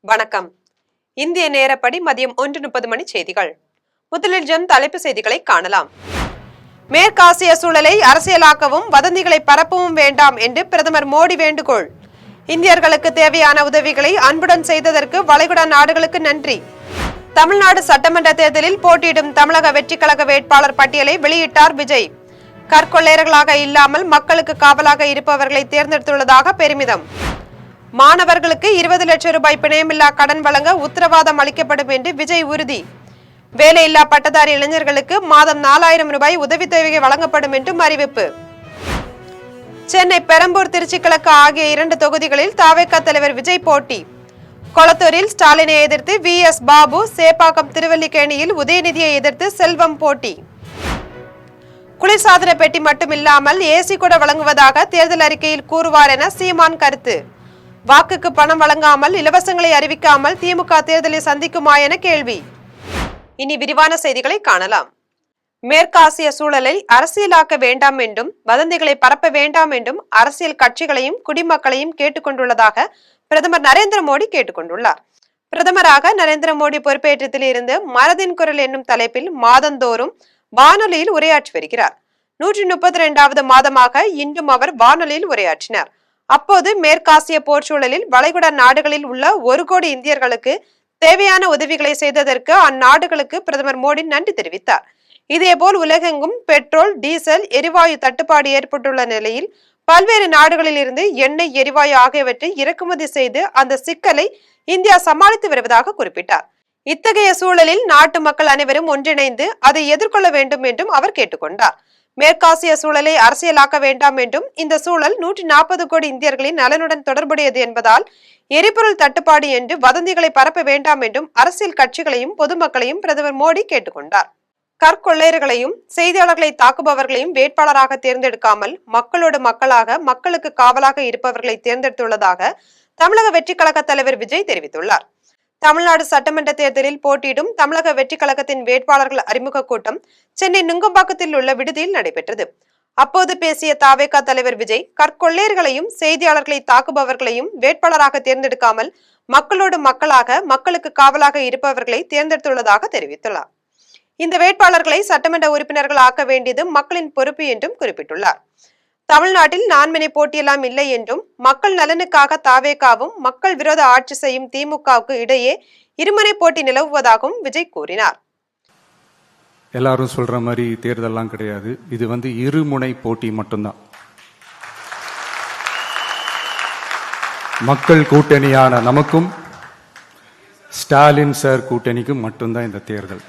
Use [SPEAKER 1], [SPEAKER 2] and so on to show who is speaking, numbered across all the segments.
[SPEAKER 1] வணக்கம். இந்திய நேரப்படி மதியம் 1:30 மணி செய்திகள். முதலில் தலைப்பு செய்திகளை காணலாம். மேற்காசிய சூழலை அரசியலாக்கவும் வதந்திகளை பரப்பவும் வேண்டாம் என்று பிரதமர் மோடி வேண்டுகோள். இந்தியர்களுக்கு தேவையான உதவிகளை அன்புடன் செய்ததற்கு வளைகுடா நாடுகளுக்கு நன்றி. தமிழ்நாடு சட்டமன்ற தேர்தலில் போட்டியிடும் தமிழக வெற்றி கழக வேட்பாளர் பட்டியலை வெளியிட்டார் விஜய். கற்கொள்ளையர்களாக இல்லாமல் மக்களுக்கு காவலாக இருப்பவர்களை தேர்ந்தெடுத்துள்ளதாக பெருமிதம். மாணவர்களுக்கு 20 லட்சம் ரூபாய் பிணையமில்லா கடன் வழங்க உத்தரவாதம் அளிக்கப்படும் என்று விஜய் உறுதி. வேலையில்லா பட்டதாரி இளைஞர்களுக்கு மாதம் 4000 ரூபாய் உதவித்தொகை வழங்கப்படும் என்றும் அறிவிப்பு. சென்னை பெரம்பூர் திருச்சி கிழக்கு ஆகிய 2 தொகுதிகளில் தவேக தலைவர் விஜய் போட்டி. கொளத்தூரில் ஸ்டாலினை எதிர்த்து VS பாபு, சேப்பாக்கம் திருவல்லிக்கேணியில் உதயநிதியை எதிர்த்து செல்வம் போட்டி. குளிர்சாதன பெட்டி மட்டுமில்லாமல் ஏசி கூட வழங்குவதாக தேர்தல் அறிக்கையில் கூறுவார் என சீமான் கருத்து. வாக்குக்கு பணம் வழங்காமல் இலவசங்களை அறிவிக்காமல் திமுக தேர்தலை சந்திக்குமா என கேள்வி. இனி விரிவான செய்திகளை காணலாம். மேற்காசிய சூழலை அரசியலாக்க வேண்டாம் என்றும் வதந்திகளை பரப்ப வேண்டாம் என்றும் அரசியல் கட்சிகளையும் குடிமக்களையும் கேட்டுக்கொண்டுள்ளதாக பிரதமர் நரேந்திர மோடி கேட்டுக்கொண்டுள்ளார். பிரதமராக நரேந்திர மோடி பொறுப்பேற்றத்தில் இருந்து மனதின் குரல் என்னும் தலைப்பில் மாதந்தோறும் வானொலியில் உரையாற்றி வருகிறார். 132வது மாதமாக இன்றும் அவர் வானொலியில் உரையாற்றினார். அப்போது மேற்காசிய போர் சூழலில் வளைகுடா நாடுகளில் உள்ள 1 கோடி இந்தியர்களுக்கு தேவையான உதவிகளை செய்ததற்கு அந்நாடுகளுக்கு பிரதமர் மோடி நன்றி தெரிவித்தார். இதேபோல் உலகெங்கும் பெட்ரோல், டீசல், எரிவாயு தட்டுப்பாடு ஏற்பட்டுள்ள நிலையில் பல்வேறு நாடுகளில் இருந்து எண்ணெய், எரிவாயு ஆகியவற்றை இறக்குமதி செய்து அந்த சிக்கலை இந்தியா சமாளித்து வருவதாக குறிப்பிட்டார். இத்தகைய சூழலில் நாட்டு மக்கள் அனைவரும் ஒன்றிணைந்து அதை எதிர்கொள்ள வேண்டும் என்றும் அவர் கேட்டுக்கொண்டார். மேற்காசிய சூழலை அரசியலாக்க வேண்டாம் என்றும் இந்த சூழல் 140 கோடி இந்தியர்களின் நலனுடன் தொடர்புடையது என்பதால் எரிபொருள் தட்டுப்பாடு என்று வதந்திகளை பரப்ப வேண்டாம் என்றும் அரசியல் கட்சிகளையும் பொதுமக்களையும் பிரதமர் மோடி கேட்டுக்கொண்டார். கற்கொள்ளையர்களையும் செய்தியாளர்களை தாக்குபவர்களையும் வேட்பாளராக தேர்ந்தெடுக்காமல் மக்களோடு மக்களாக மக்களுக்கு காவலாக இருப்பவர்களை தேர்ந்தெடுத்துள்ளதாக தமிழக வெற்றி கழக தலைவர் விஜய் தெரிவித்துள்ளார். தமிழ்நாடு சட்டமன்ற தேர்தலில் போட்டியிடும் தமிழக வெற்றி கழகத்தின் வேட்பாளர்கள் அறிமுக கூட்டம் சென்னை நுங்கம்பாக்கத்தில் உள்ள விடுதியில் நடைபெற்றது. அப்போது பேசிய தவேக தலைவர் விஜய் கற்கொள்ளையர்களையும் செய்தியாளர்களை தாக்குபவர்களையும் வேட்பாளராக தேர்ந்தெடுக்காமல் மக்களோடு மக்களாக மக்களுக்கு காவலாக இருப்பவர்களை தேர்ந்தெடுத்துள்ளதாக தெரிவித்துள்ளார். இந்த வேட்பாளர்களை சட்டமன்ற உறுப்பினர்கள் ஆக்க வேண்டியது மக்களின் பொறுப்பு என்றும் குறிப்பிட்டுள்ளார். தமிழ்நாட்டில் நான்மணி போட்டியெல்லாம் இல்லை என்றும் மக்கள் நலனுக்காக தவேகவும் மக்கள் விரோத ஆட்சி செய்யும் திமுகவுக்கு இடையே இருமுனை போட்டி நிலவுவதாகவும் விஜய் கூறினார்.
[SPEAKER 2] எல்லாரும் சொல்ற மாதிரி தேர்தல்லாம் கிடையாது. இது இருமுனை போட்டி மட்டும்தான். மக்கள் கூட்டணியான நமக்கும் ஸ்டாலின் சார் கூட்டணிக்கும் மட்டும்தான் இந்த தேர்தல்.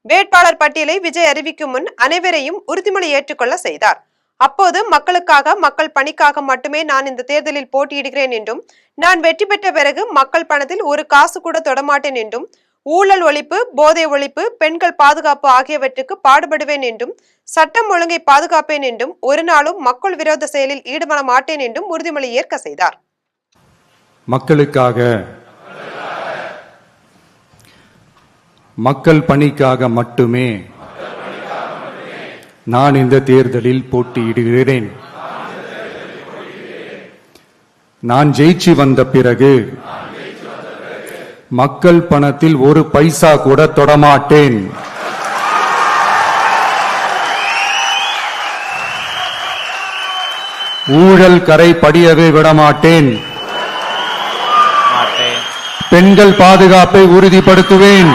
[SPEAKER 1] வேட்பாளர் பட்டியலை விஜய் அறிவிக்கும் முன் அனைவரையும் உறுதிமொழி ஏற்றுக்கொள்ள செய்தார். அப்போது மக்களுக்காக, மக்கள் பணிக்காக மட்டுமே நான் இந்த தேர்தலில் போட்டியிடுகிறேன் என்றும், நான் வெற்றி பெற்ற பிறகு மக்கள் பணத்தில் ஒரு காசு கூட தொடமாட்டேன் என்றும், ஊழல் ஒழிப்பு, போதை ஒழிப்பு, பெண்கள் பாதுகாப்பு ஆகியவற்றுக்கு பாடுபடுவேன் என்றும், சட்டம் ஒழுங்கை பாதுகாப்பேன் என்றும், ஒரு நாளும் மக்கள் விரோத செயலில் ஈடுபட மாட்டேன் என்றும் உறுதிமொழி ஏற்க செய்தார்.
[SPEAKER 2] மக்களுக்காக, மக்கள் பணிக்காக மட்டுமே நான் இந்த தேர்தலில் போட்டியிடுகிறேன். நான் ஜெயிச்சு வந்த பிறகு மக்கள் பணத்தில் ஒரு பைசா கூட தொடமாட்டேன். ஊழல் கரை படியவே விடமாட்டேன். பெண்கள் பாதுகாப்பை உறுதிப்படுத்துவேன்.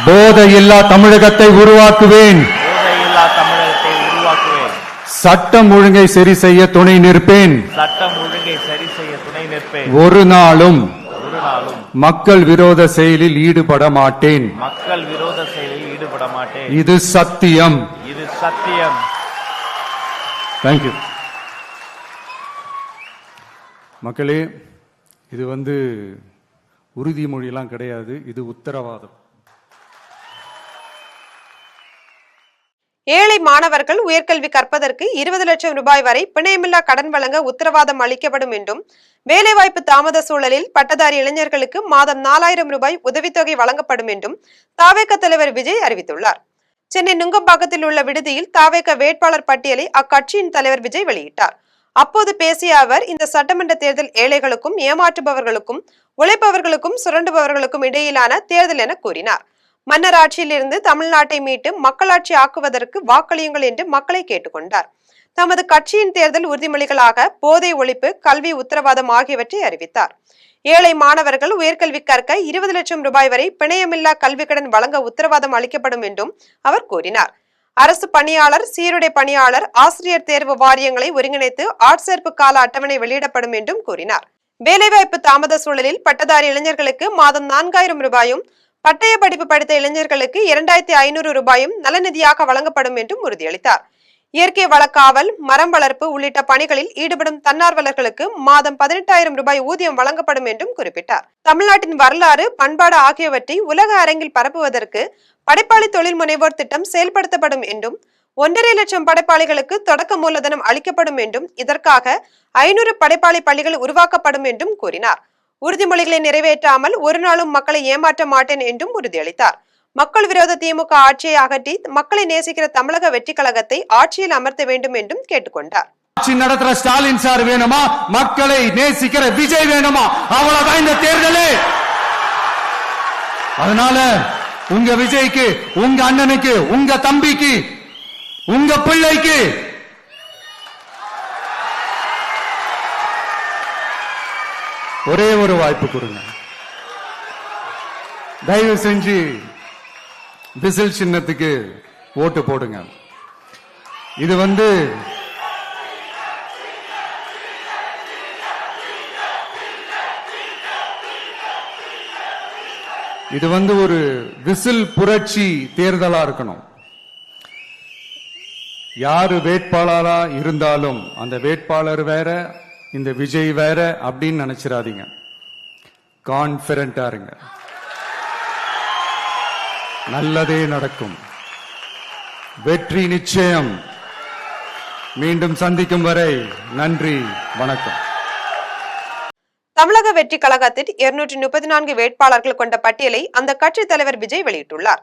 [SPEAKER 2] போதையில்லா தமிழகத்தை உருவாக்குவேன். சட்டம் ஒழுங்கை சரி செய்ய துணை நிற்பேன். ஒரு நாளும் மக்கள் விரோத செயலில் ஈடுபட மாட்டேன். இது சத்தியம். தேங்க்யூ. மக்களே, இது உறுதிமொழியெல்லாம் கிடையாது, இது உத்தரவாதம்.
[SPEAKER 1] ஏழை மாணவர்கள் உயர்கல்வி கற்பதற்கு 20 லட்சம் ரூபாய் வரை பிணையமில்லா கடன் வழங்க உத்தரவாதம் அளிக்கப்படும் என்றும், வேலைவாய்ப்பு தாமத சூழலில் பட்டதாரி இளைஞர்களுக்கு மாதம் 4000 ரூபாய் உதவித்தொகை வழங்கப்படும் என்றும் தவேக தலைவர் விஜய் அறிவித்துள்ளார். சென்னை நுங்கம்பாக்கத்தில் உள்ள விடுதியில் தவேக வேட்பாளர் பட்டியலை அக்கட்சியின் தலைவர் விஜய் வெளியிட்டார். அப்போது பேசிய அவர், இந்த சட்டமன்ற தேர்தல் ஏழைகளுக்கும் ஏமாற்றுபவர்களுக்கும் உழைப்பவர்களுக்கும் சுரண்டுபவர்களுக்கும் இடையிலான தேர்தல் என கூறினார். மன்னர் ஆட்சியிலிருந்து தமிழ்நாட்டை மீட்டு மக்களாட்சி ஆக்குவதற்கு வாக்களியுங்கள் என்று மக்களை கேட்டுக்கொண்டார். தமது கட்சியின் தேர்தல் உறுதிமொழிகளாக போதை ஒழிப்பு, கல்வி உத்தரவாதம் ஆகியவற்றை அறிவித்தார். ஏழை மாணவர்கள் உயர்கல்வி கற்க 20 லட்சம் ரூபாய் வரை பிணையமில்லா கல்வி கடன் வழங்க உத்தரவாதம் அளிக்கப்படும் என்றும் அவர் கூறினார். அரசு பணியாளர், சீருடை பணியாளர், ஆசிரியர் தேர்வு வாரியங்களை ஒருங்கிணைத்து ஆட்சேர்ப்பு கால அட்டவணை வெளியிடப்படும் என்றும் கூறினார். வேலைவாய்ப்பு தாமத சூழலில் பட்டதாரி இளைஞர்களுக்கு மாதம் 4000 ரூபாயும், பட்டய படிப்பு படித்த இளைஞர்களுக்கு 2500 ரூபாயும் நலநிதியாக வழங்கப்படும் என்றும் உறுதியளித்தார். இயற்கை வளக்காவல், மரம் வளர்ப்பு உள்ளிட்ட பணிகளில் ஈடுபடும் தன்னார்வலர்களுக்கு மாதம் 18,000 ரூபாய் ஊதியம் வழங்கப்படும் என்றும் குறிப்பிட்டார். தமிழ்நாட்டின் வரலாறு, பண்பாடு ஆகியவற்றை உலக அரங்கில் பரப்புவதற்கு படைப்பாளி தொழில் முனைவோர் திட்டம் செயல்படுத்தப்படும் என்றும் 1.5 லட்சம் படைப்பாளிகளுக்கு தொடக்க மூலதனம் அளிக்கப்படும் என்றும் இதற்காக 500 படைப்பாளி பள்ளிகள் உருவாக்கப்படும் என்றும் கூறினார். உறுதிமொழிகளை நிறைவேற்றாமல் ஒரு நாளும் மக்களை ஏமாற்ற மாட்டேன் என்றும் உறுதியளித்தார். மக்கள் விரோத திமுக ஆட்சியை அகற்றி மக்களை நேசிக்கிற தமிழக வெற்றி கழகத்தை ஆட்சியில் அமர்த்த வேண்டும் என்றும் கேட்டுக்கொண்டார்.
[SPEAKER 3] ஆட்சி நடத்துற ஸ்டாலின் சார் வேணுமா, மக்களை நேசிக்கிற விஜய் வேணுமா? அவ்வளவுதான் இந்த தேர்தலே. அதனால உங்க விஜய்க்கு, உங்க அண்ணனுக்கு, உங்க தம்பிக்கு, உங்க பிள்ளைக்கு ஒரே ஒரு வாய்ப்பு கொடுங்க. தயவு செஞ்சு விசில் சின்னத்துக்கு ஓட்டு போடுங்க. இது ஒரு விசில் புரட்சி தேர்தலா இருக்கணும். யாரு வேட்பாளரா இருந்தாலும் அந்த வேட்பாளர் வேற, இந்த விஜய் வேற அப்படின்னு நினைச்சிடாதீங்க. கான்பிடண்டா இருங்க. நல்லதே நடக்கும். வெற்றி நிச்சயம். மீண்டும் சந்திக்கும் வரை நன்றி, வணக்கம்.
[SPEAKER 1] தமிழக வெற்றி கழகத்தில் 234 வேட்பாளர்கள் கொண்ட பட்டியலை அந்த கட்சி தலைவர் விஜய் வெளியிட்டுள்ளார்.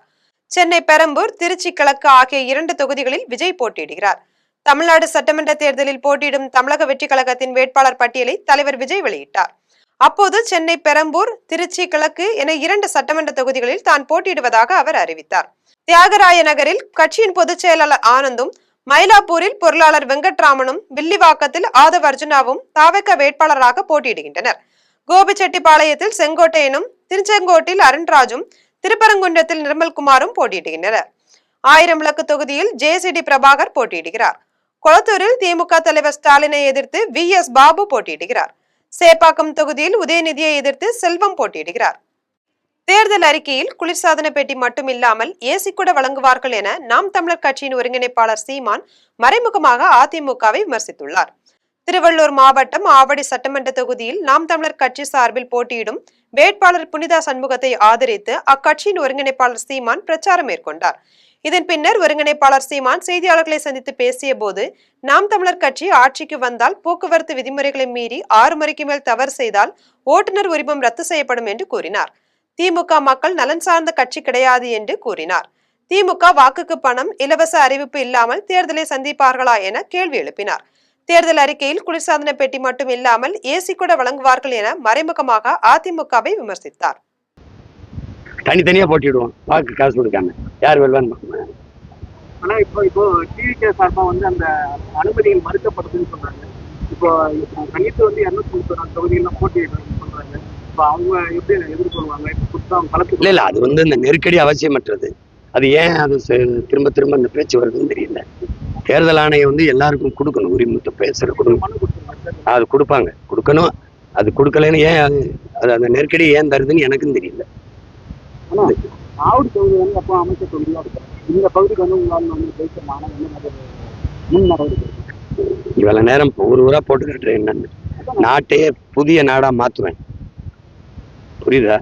[SPEAKER 1] சென்னை பெரம்பூர், திருச்சி கிழக்கு ஆகிய 2 தொகுதிகளில் விஜய் போட்டியிடுகிறார். தமிழ்நாடு சட்டமன்ற தேர்தலில் போட்டியிடும் தமிழக வெற்றி கழகத்தின் வேட்பாளர் பட்டியலை தலைவர் விஜய் வெளியிட்டார். அப்போது சென்னை பெரம்பூர், திருச்சி கிழக்கு என 2 சட்டமன்ற தொகுதிகளில் தான் போட்டியிடுவதாக அவர் அறிவித்தார். தியாகராய நகரில் கட்சியின் பொதுச் செயலாளர் ஆனந்தும், மயிலாப்பூரில் பொருளாளர் வெங்கட்ராமனும், வில்லிவாக்கத்தில் ஆதவ் அர்ஜுனாவும் தாவக வேட்பாளராக போட்டியிடுகின்றனர். கோபிச்செட்டிப்பாளையத்தில் செங்கோட்டையனும், திருச்செங்கோட்டில் அருண்ராஜும், திருப்பரங்குன்றத்தில் நிர்மல்குமாரும் போட்டியிடுகின்றனர். 1000 விளக்கு தொகுதியில் ஜேசிடி பிரபாகர் போட்டியிடுகிறார். கொளத்தூரில் திமுக தலைவர் ஸ்டாலினை எதிர்த்து VS பாபு போட்டியிடுகிறார். சேப்பாக்கம் தொகுதியில் உதயநிதியை எதிர்த்து செல்வம் போட்டியிடுகிறார். தேர்தல் அறிக்கையில் குளிர்சாதன பெட்டி மட்டுமில்லாமல் ஏசி கூட வழங்குவார்கள் என நாம் தமிழர் கட்சியின் ஒருங்கிணைப்பாளர் சீமான் மறைமுகமாக அதிமுகவை விமர்சித்துள்ளார். திருவள்ளூர் மாவட்டம் ஆவடி சட்டமன்ற தொகுதியில் நாம் தமிழர் கட்சி சார்பில் போட்டியிடும் வேட்பாளர் புனிதா சண்முகத்தை ஆதரித்து அக்கட்சியின் ஒருங்கிணைப்பாளர் சீமான் பிரச்சாரம் மேற்கொண்டார். இதன் பின்னர் ஒருங்கிணைப்பாளர் சீமான் செய்தியாளர்களை சந்தித்து பேசிய போது, நாம் தமிழர் கட்சி ஆட்சிக்கு வந்தால் போக்குவரத்து விதிமுறைகளை மீறி 6 முறைக்கு மேல் தவறு செய்தால் ஓட்டுநர் உரிமம் ரத்து செய்யப்படும் என்று கூறினார். திமுக மக்கள் நலன் சார்ந்த கட்சி கிடையாது என்று கூறினார். திமுக வாக்குக்கு பணம், இலவச அறிவிப்பு இல்லாமல் தேர்தலை சந்திப்பார்களா என கேள்வி எழுப்பினார். தேர்தல் அறிக்கையில் குளிர்சாதன பெட்டி மட்டும் இல்லாமல் ஏசி கூட வழங்குவார்கள் என மறைமுகமாக அதிமுகவை விமர்சித்தார்.
[SPEAKER 4] தனித்தனியா போட்டிடுவோம், வாக்கு காசு கொடுக்காம யார் வெல்வான்னு.
[SPEAKER 5] ஆனா இப்போ டிவிகே சார்பா அந்த அனுமதிகள் மறுக்கப்படுதுன்னு சொல்றாங்க. இப்போ கணித்து 234 தொகுதிகள்லாம் போட்டியிடுறாங்க சொல்றாங்க. இப்போ அவங்க எப்படி எதிர்கொள்வாங்க?
[SPEAKER 4] இல்ல அது இந்த நெருக்கடி அவசியமற்றது. அது ஏன் அது திரும்ப திரும்ப இந்த பேச்சு வருதுன்னு தெரியல. தேர்தல் ஆணையம் எல்லாருக்கும் கொடுக்கணும், உரிமத்தை பேசுற கொடுக்கணும். அது கொடுக்கணும். அது கொடுக்கலன்னு ஏன் அது அந்த நெருக்கடி ஏன் தருதுன்னு எனக்கும் தெரியல.
[SPEAKER 5] ஆவடி தொகுதி அப்போ அமைச்சர் தொகுதியா இருக்கு. இந்த பகுதிக்கு உங்களால் பேசமான முன் நடவடிக்கை
[SPEAKER 4] இவ்வளவு நேரம் ஒரு ஊரா போட்டு கட்டுறேன். என்னன்னு நாட்டையே புதிய நாடா மாத்துவேன். புரியுதா?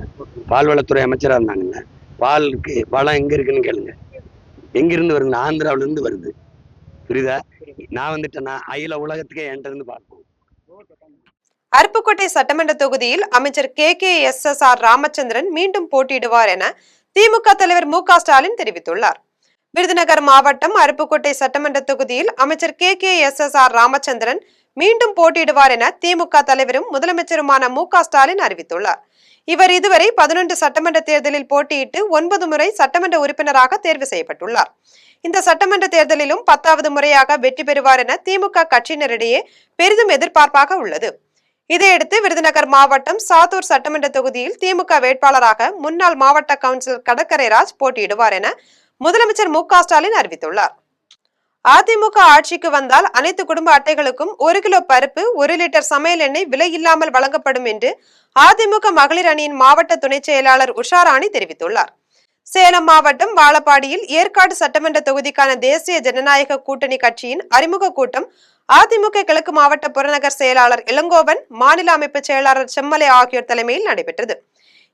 [SPEAKER 4] பால்வளத்துறை அமைச்சரா இருந்தாங்கல்ல, பாலுக்கு வளம் எங்க இருக்குன்னு கேளுங்க. எங்கிருந்து வருது? ஆந்திராவில இருந்து வருது. புரியுதா? நான் வந்துட்டேன்னா அகில உலகத்துக்கே என்கிட்ட இருந்து பார்ப்போம்.
[SPEAKER 1] அருப்புக்கோட்டை சட்டமன்ற தொகுதியில் அமைச்சர் KKSSR ராமச்சந்திரன் மீண்டும் போட்டியிடுவார் என திமுக தலைவர் மு க ஸ்டாலின் தெரிவித்துள்ளார். விருதுநகர் மாவட்டம் அருப்புக்கோட்டை சட்டமன்ற தொகுதியில் அமைச்சர் KKSSR ராமச்சந்திரன் மீண்டும் போட்டியிடுவார் என திமுக தலைவரும் முதலமைச்சருமான மு.க. ஸ்டாலின் அறிவித்துள்ளார். இவர் இதுவரை 11 சட்டமன்ற தேர்தலில் போட்டியிட்டு 9 முறை சட்டமன்ற உறுப்பினராக தேர்வு செய்யப்பட்டுள்ளார். இந்த சட்டமன்ற தேர்தலிலும் 10வது முறையாக வெற்றி பெறுவார் என திமுக கட்சியினரிடையே பெரிதும் எதிர்பார்ப்பாக உள்ளது. இதையடுத்து விருதுநகர் மாவட்டம் சாத்தூர் சட்டமன்ற தொகுதியில் திமுக வேட்பாளராக முன்னாள் மாவட்ட கவுன்சிலர் கடற்கரை ராஜ் போட்டியிடுவார் என முதலமைச்சர் மு.க. ஸ்டாலின் அறிவித்துள்ளார். அதிமுக ஆட்சிக்கு வந்தால் அனைத்து குடும்ப அட்டைகளுக்கும் 1 கிலோ பருப்பு, 1 லிட்டர் சமையல் எண்ணெய் விலை இல்லாமல் வழங்கப்படும் என்று அதிமுக மகளிர் அணியின் மாவட்ட துணை செயலாளர் உஷாராணி தெரிவித்துள்ளார். சேலம் மாவட்டம் வாழப்பாடியில் ஏற்காடு சட்டமன்ற தொகுதிக்கான தேசிய ஜனநாயக கூட்டணி கட்சியின் அறிமுக கூட்டம் அதிமுக கிழக்கு மாவட்ட புறநகர் செயலாளர் இளங்கோவன், மாநில அமைப்பு செயலாளர் செம்மலை ஆகியோர் தலைமையில் நடைபெற்றது.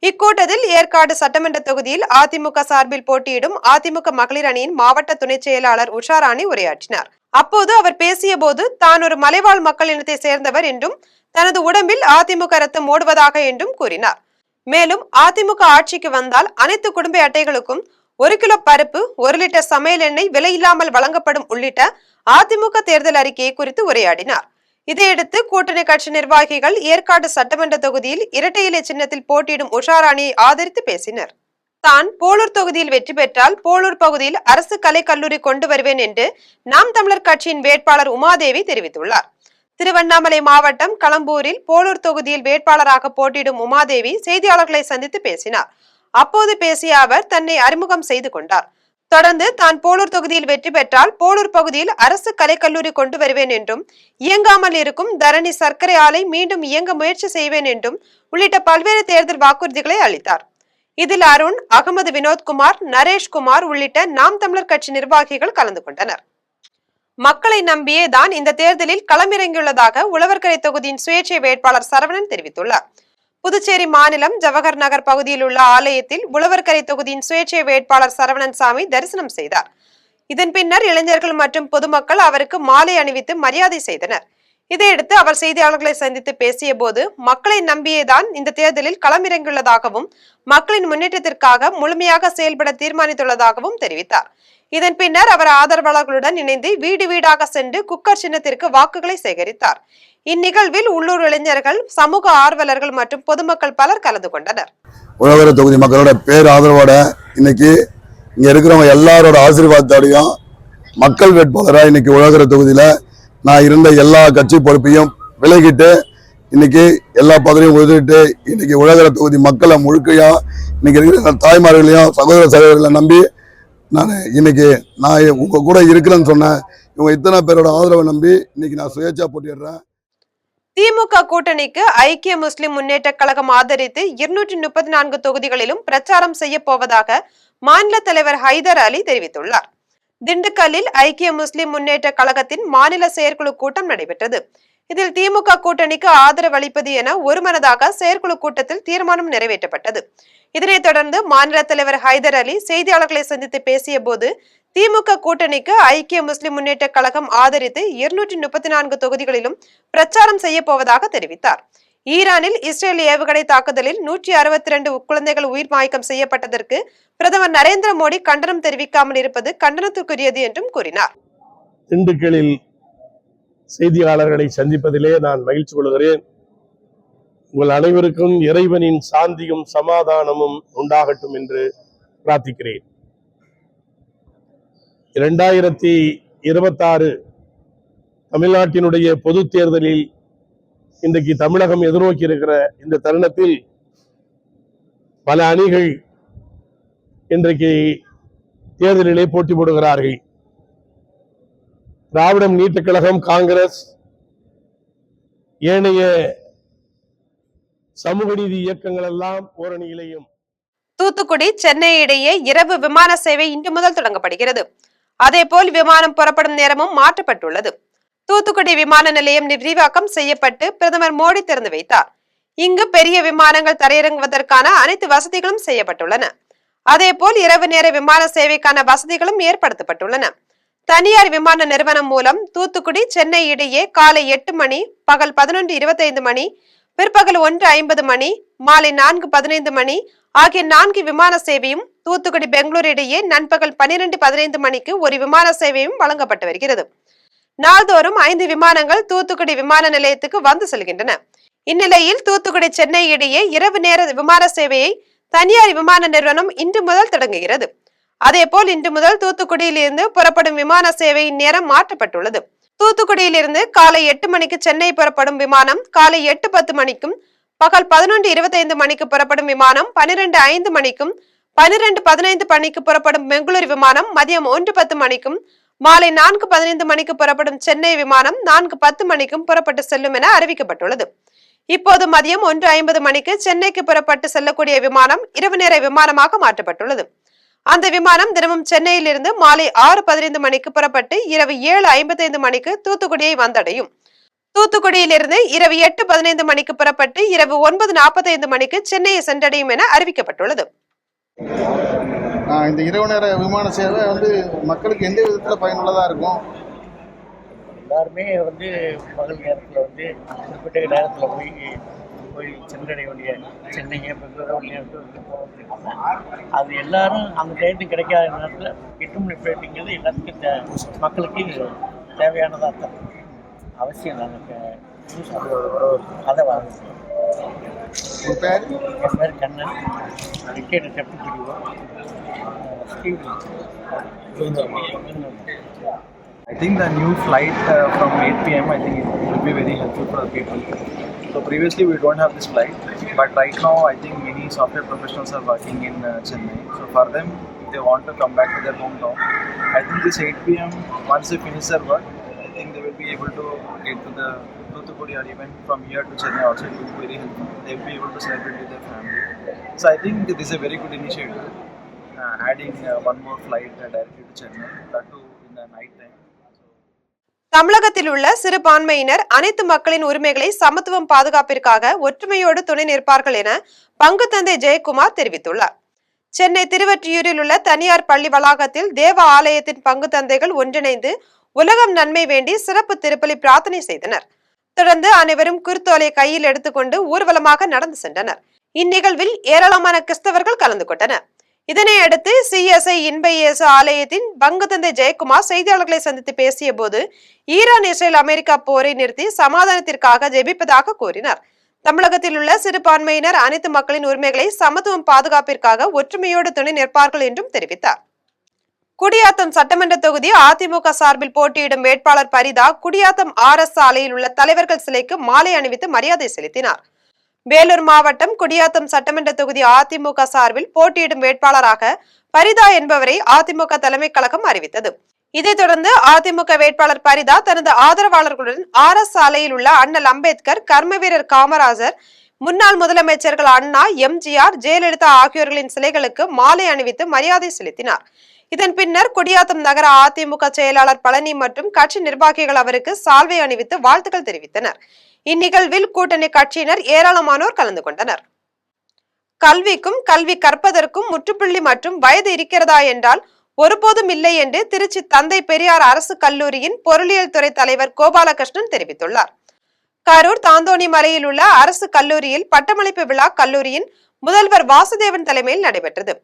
[SPEAKER 1] இக்கூட்டத்தில் ஏற்காடு சட்டமன்ற தொகுதியில் அதிமுக சார்பில் போட்டியிடும் அதிமுக மகளிர் அணியின் மாவட்ட துணை செயலாளர் உஷாராணி உரையாற்றினார். அப்போது அவர் பேசிய போது தான் ஒரு மலைவாழ் மக்கள் இனத்தை சேர்ந்தவர் என்றும் தனது உடம்பில் அதிமுக ரத்தம் ஓடுவதாக என்றும் கூறினார். மேலும் அதிமுக ஆட்சிக்கு வந்தால் அனைத்து குடும்ப அட்டைகளுக்கும் 1 கிலோ பருப்பு, 1 லிட்டர் சமையல் எண்ணெய் விலை இல்லாமல் வழங்கப்படும் உள்ளிட்ட அதிமுக தேர்தல் அறிக்கையை குறித்து உரையாடினார். இதையடுத்து கூட்டணி கட்சி நிர்வாகிகள் ஏற்காடு சட்டமன்ற தொகுதியில் இரட்டை இலை சின்னத்தில் போட்டியிடும் உஷாராணியை ஆதரித்து பேசினர். தான் போலூர் தொகுதியில் வெற்றி பெற்றால் போலூர் பகுதியில் அரசு கலை கல்லூரி கொண்டு வருவேன் என்று நாம் தமிழர் கட்சியின் வேட்பாளர் உமாதேவி தெரிவித்துள்ளார். திருவண்ணாமலை மாவட்டம் களம்பூரில் போலூர் தொகுதியில் வேட்பாளராக போட்டியிடும் உமாதேவி செய்தியாளர்களை சந்தித்து பேசினார். அப்போது பேசிய அவர் தன்னை அறிமுகம் செய்து கொண்டார். தொடர்ந்து தான் போலூர் தொகுதியில் வெற்றி பெற்றால் போலூர் பகுதியில் அரசு கலைக்கல்லூரி கொண்டு வருவேன் என்றும் இயங்காமல் இருக்கும் தரணி சர்க்கரை ஆலை மீண்டும் இயங்க முயற்சி செய்வேன் என்றும் உள்ளிட்ட பல்வேறு தேர்தல் வாக்குறுதிகளை அளித்தார். இதில் அருண், அகமது வினோத்குமார், நரேஷ்குமார் உள்ளிட்ட நாம் தமிழர் கட்சி நிர்வாகிகள் கலந்து கொண்டனர். மக்களை நம்பியே தான் இந்த தேர்தலில் களமிறங்கியுள்ளதாக உழவர்கரை தொகுதியின் சுயேட்சை வேட்பாளர் சரவணன் தெரிவித்துள்ளார். புதுச்சேரி மாநிலம் ஜவஹர் நகர் பகுதியில் உள்ள ஆலயத்தில் உழவர்கரை தொகுதியின் சுயேட்சை வேட்பாளர் சரவணன் சாமி தரிசனம் செய்தார். இதன் பின்னர் இளைஞர்கள் மற்றும் பொதுமக்கள் அவருக்கு மாலை அணிவித்து மரியாதை செய்தனர். இதையடுத்து அவர் செய்தியாளர்களை சந்தித்து பேசிய போது மக்களை நம்பியேதான் இந்த தேர்தலில் களமிறங்கியுள்ளதாகவும் மக்களின் முன்னேற்றத்திற்காக முழுமையாக செயல்பட தீர்மானித்துள்ளதாகவும் தெரிவித்தார். இதன் பின்னர் அவர் ஆதரவாளர்களுடன் இணைந்து வீடு வீடாக சென்று குக்கர் சின்னத்திற்கு வாக்குகளை சேகரித்தார். இந்நிகழ்வில் உள்ளூர் இளைஞர்கள், சமூக ஆர்வலர்கள் மற்றும் பொதுமக்கள் பலர் கலந்து கொண்டனர்.
[SPEAKER 6] உழவர் தொகுதி மக்களோட பேர் ஆதரவோட இன்னைக்கு இங்க இருக்கிறவங்க எல்லாரோட ஆசீர்வாதத்தோடையும் மக்கள் வேட்பாளராக இன்னைக்கு உழவர் தொகுதியில நான் இருந்த எல்லா கட்சி பொறுப்பையும் விலகிட்டு இன்னைக்கு எல்லா பதவியும் உதவிட்டு இன்னைக்கு உழவர் தொகுதி மக்களை முழுக்கையா இன்னைக்கு இருக்கிற தாய்மார்களையும் சகோதர சகோதரிகளை நம்பி நான் இன்னைக்கு உங்க கூட இருக்கிறேன்னு சொன்னேன். இவங்க இத்தனை பேரோட ஆதரவை நம்பி இன்னைக்கு நான் சுயேட்சா போட்டிடுறேன்.
[SPEAKER 1] திமுக கூட்டணிக்கு ஐக்கிய முஸ்லிம் முன்னேற்ற கழகம் ஆதரித்து 234 தொகுதிகளிலும் பிரச்சாரம் செய்ய போவதாக மாநில தலைவர் ஹைதர் அலி தெரிவித்துள்ளார். திண்டுக்கல்லில் ஐக்கிய முஸ்லிம் முன்னேற்ற கழகத்தின் மாநில செயற்குழு கூட்டம் நடைபெற்றது. இதில் திமுக கூட்டணிக்கு ஆதரவு அளிப்பது என ஒருமனதாக செயற்குழு கூட்டத்தில் தீர்மானம் நிறைவேற்றப்பட்டது. இதனைத் தொடர்ந்து மாநில தலைவர் ஹைதர் அலி செய்தியாளர்களை சந்தித்து பேசிய போது திமுக கூட்டணிக்கு ஐக்கிய முஸ்லிம் முன்னேற்ற கழகம் ஆதரித்து 234 தொகுதிகளிலும் பிரச்சாரம் செய்ய போவதாக தெரிவித்தார். ஈரானில் இஸ்ரேல் ஏவுகணை தாக்குதலில் 162 குழந்தைகள் உயிர் மாய்க்கம் செய்யப்பட்டதற்கு பிரதமர் நரேந்திர மோடி கண்டனம் தெரிவிக்காமல் இருப்பது கண்டனத்துக்குரியது என்றும் கூறினார்.
[SPEAKER 7] திண்டுக்கல்லில் செய்தியாளர்களை சந்திப்பதிலே நான் மகிழ்ச்சி கொள்கிறேன். உங்கள் அனைவருக்கும் இறைவனின் சாந்தியும் சமாதானமும் உண்டாகட்டும் என்று பிரார்த்திக்கிறேன். 2026 தமிழ்நாட்டினுடைய பொது தேர்தலில் இன்றைக்கு தமிழகம் எதிர்நோக்கி இருக்கிற இந்த தருணத்தில் பல அணிகள் இன்றைக்கு தேர்தலிலே போட்டி போடுகிறார்கள். திராவிட முன்னேற்றக் கழகம், காங்கிரஸ், ஏனைய சமூக நீதி இயக்கங்கள் எல்லாம் ஓரணியிலையும்.
[SPEAKER 1] தூத்துக்குடி, சென்னை இடையே இரவு விமான சேவை இன்று முதல் தொடங்கப்படுகிறது. அதேபோல் விமானம் புறப்படும் நேரமும் மாற்றப்பட்டுள்ளது. தூத்துக்குடி விமான நிலையம் விரிவாக்கம் செய்யப்பட்டு பிரதமர் மோடி திறந்து வைத்தார். இங்கு பெரிய விமானங்கள் தரையிறங்குவதற்கான அனைத்து வசதிகளும் செய்யப்பட்டுள்ளன. அதேபோல் இரவு நேர விமான சேவைக்கான வசதிகளும் ஏற்படுத்தப்பட்டுள்ளன. தனியார் விமான நிறுவனம் மூலம் தூத்துக்குடி, சென்னை இடையே காலை 8 மணி, பகல் 11:25 மணி, பிற்பகல் 1:50 மணி, மாலை 4:15 மணி ஆகிய 4 விமான சேவையும், தூத்துக்குடி பெங்களூர் இடையே நண்பகல் 12:15 மணிக்கு ஒரு விமான சேவையும் வழங்கப்பட்டு வருகிறது. நாள்தோறும் 5 விமானங்கள் தூத்துக்குடி விமான நிலையத்துக்கு வந்து செல்கின்றன. இந்நிலையில் தூத்துக்குடி சென்னை இடையே இரவு நேர விமான சேவையை தனியார் விமான நிறுவனம் இன்று முதல் தொடங்குகிறது. அதேபோல் இன்று முதல் தூத்துக்குடியிலிருந்து புறப்படும் விமான சேவையின் நேரம் மாற்றப்பட்டுள்ளது. தூத்துக்குடியிலிருந்து காலை 8 மணிக்கு சென்னை புறப்படும் விமானம் காலை 8:10 மணிக்கும், பகல் 11:25 மணிக்கு புறப்படும் விமானம் 12:05 மணிக்கும், 12:15 மணிக்கு புறப்படும் பெங்களூரு விமானம் மதியம் 1:10 மணிக்கும், மாலை 4:15 மணிக்கு புறப்படும் சென்னை விமானம் 4:10 மணிக்கும் புறப்பட்டு செல்லும் என அறிவிக்கப்பட்டுள்ளது. இப்போது மதியம் 1:50 மணிக்கு சென்னைக்கு புறப்பட்டு செல்லக்கூடிய விமானம் இரவு நேர விமானமாக மாற்றப்பட்டுள்ளது. அந்த விமானம் தினமும் சென்னையிலிருந்து மாலை 6:15 மணிக்கு புறப்பட்டு இரவு 7:55 மணிக்கு தூத்துக்குடியை வந்தடையும். தூத்துக்குடியிலிருந்து இரவு 8:15 மணிக்கு புறப்பட்டு இரவு 9:45 மணிக்கு சென்னையை சென்றடையும் என அறிவிக்கப்பட்டுள்ளது.
[SPEAKER 8] இந்த இரவு நேர விமான சேவை மக்களுக்கு எந்த விதத்தில் பயனுள்ளதாக இருக்கும்?
[SPEAKER 9] எல்லாருமே பகல் நேரத்தில் குறிப்பிட்ட நேரத்தில் போய் சென்றடைய வேண்டிய சென்னையை பெங்களூரு நேரத்தில் போக அது எல்லாரும் அந்த டயத்துக்கு கிடைக்காத நேரத்தில் 8 மணி ஃப்ளைட்டுங்கிறது எல்லாத்துக்கும் மக்களுக்கு தேவையானதாக தான் அவசியம். நமக்கு அதை வாங்க.
[SPEAKER 8] உங்கள் பேர்?
[SPEAKER 9] என் பேர் Kannan, retired deputy BDO Steven.
[SPEAKER 10] I think the new flight from 8 p.m. I think it will be very helpful for people. So previously we don't have this flight, but right now I think many software professionals are working in Chennai. So for them, if they want to come back to their hometown, I think this 8 p.m. once they finish their work, I think they will be able to get to the Toothukudi or even from here to Chennai also. It will be very helpful. They will be able to celebrate with their family. So I think this is a very good initiative. Adding one more flight directly to Chennai, that too in the night time.
[SPEAKER 1] தமிழகத்தில் உள்ள சிறுபான்மையினர் அனைத்து மக்களின் உரிமைகளை சமத்துவம் பாதுகாப்பிற்காக ஒற்றுமையோடு துணை நிற்பார்கள் என பங்கு தந்தை ஜெயக்குமார் தெரிவித்துள்ளார். சென்னை திருவொற்றியூரில் உள்ள தனியார் பள்ளி வளாகத்தில் தேவ ஆலயத்தின் பங்கு தந்தைகள் ஒன்றிணைந்து உலகம் நன்மை வேண்டி சிறப்பு திருப்பலி பிரார்த்தனை செய்தனர். தொடர்ந்து அனைவரும் குருத்தோலை கையில் எடுத்துக்கொண்டு ஊர்வலமாக நடந்து சென்றனர். இந்நிகழ்வில் ஏராளமான கிறிஸ்தவர்கள் கலந்து கொண்டனர். இதனை அடுத்து CSI இன்ப இயேசு ஆலயத்தின் பங்கு தந்தை ஜெயக்குமார் செய்தியாளர்களை சந்தித்து பேசிய போது ஈரான் இஸ்ரேல் அமெரிக்கா போரை நிறுத்தி சமாதானத்திற்காக ஜெபிப்பதாக கூறினார். தமிழகத்தில் உள்ள சிறுபான்மையினர் அனைத்து மக்களின் உரிமைகளை சமத்துவம் பாதுகாப்பிற்காக ஒற்றுமையோடு துணை நிற்பார்கள் என்றும் தெரிவித்தார். குடியாத்தம் சட்டமன்ற தொகுதி அதிமுக சார்பில் போட்டியிடும் வேட்பாளர் பரிதா குடியாத்தம் RS சாலையில் உள்ள தலைவர்கள் சிலைக்கு மாலை அணிவித்து மரியாதை செலுத்தினார். வேலூர் மாவட்டம் குடியாத்தம் சட்டமன்ற தொகுதி அதிமுக சார்பில் போட்டியிடும் வேட்பாளராக பரிதா என்பவரை அதிமுக தலைமை கழகம் அறிவித்தது. இதைத் தொடர்ந்து அதிமுக வேட்பாளர் பரிதா தனது ஆதரவாளர்களுடன் RS சாலையில் உள்ள அண்ணல் அம்பேத்கர், கர்மவீரர் காமராஜர், முன்னாள் முதலமைச்சர்கள் அண்ணா, MGR, ஜெயலலிதா ஆகியோர்களின் சிலைகளுக்கு மாலை அணிவித்து மரியாதை செலுத்தினார். இதன் பின்னர் குடியாத்தம் நகர அதிமுக செயலாளர் பழனி மற்றும் கட்சி நிர்வாகிகள் அவருக்கு சால்வை அணிவித்து வாழ்த்துக்கள் தெரிவித்தனர். இந்நிகழ்வில் கூட்டணி கட்சியினர் ஏராளமானோர் கலந்து கொண்டனர். கல்விக்கும் கல்வி கற்பதற்கும் முற்றுப்புள்ளி மற்றும் வயது இருக்கிறதா என்றால் ஒருபோதும் இல்லை என்று திருச்சி தந்தை பெரியார் அரசு கல்லூரியின் பொருளியல் துறை தலைவர் கோபாலகிருஷ்ணன் தெரிவித்துள்ளார். கரூர் தாந்தோணி மலையில் உள்ள அரசு கல்லூரியில் பட்டமளிப்பு விழா கல்லூரியின் முதல்வர் வாசுதேவன் தலைமையில் நடைபெற்றது.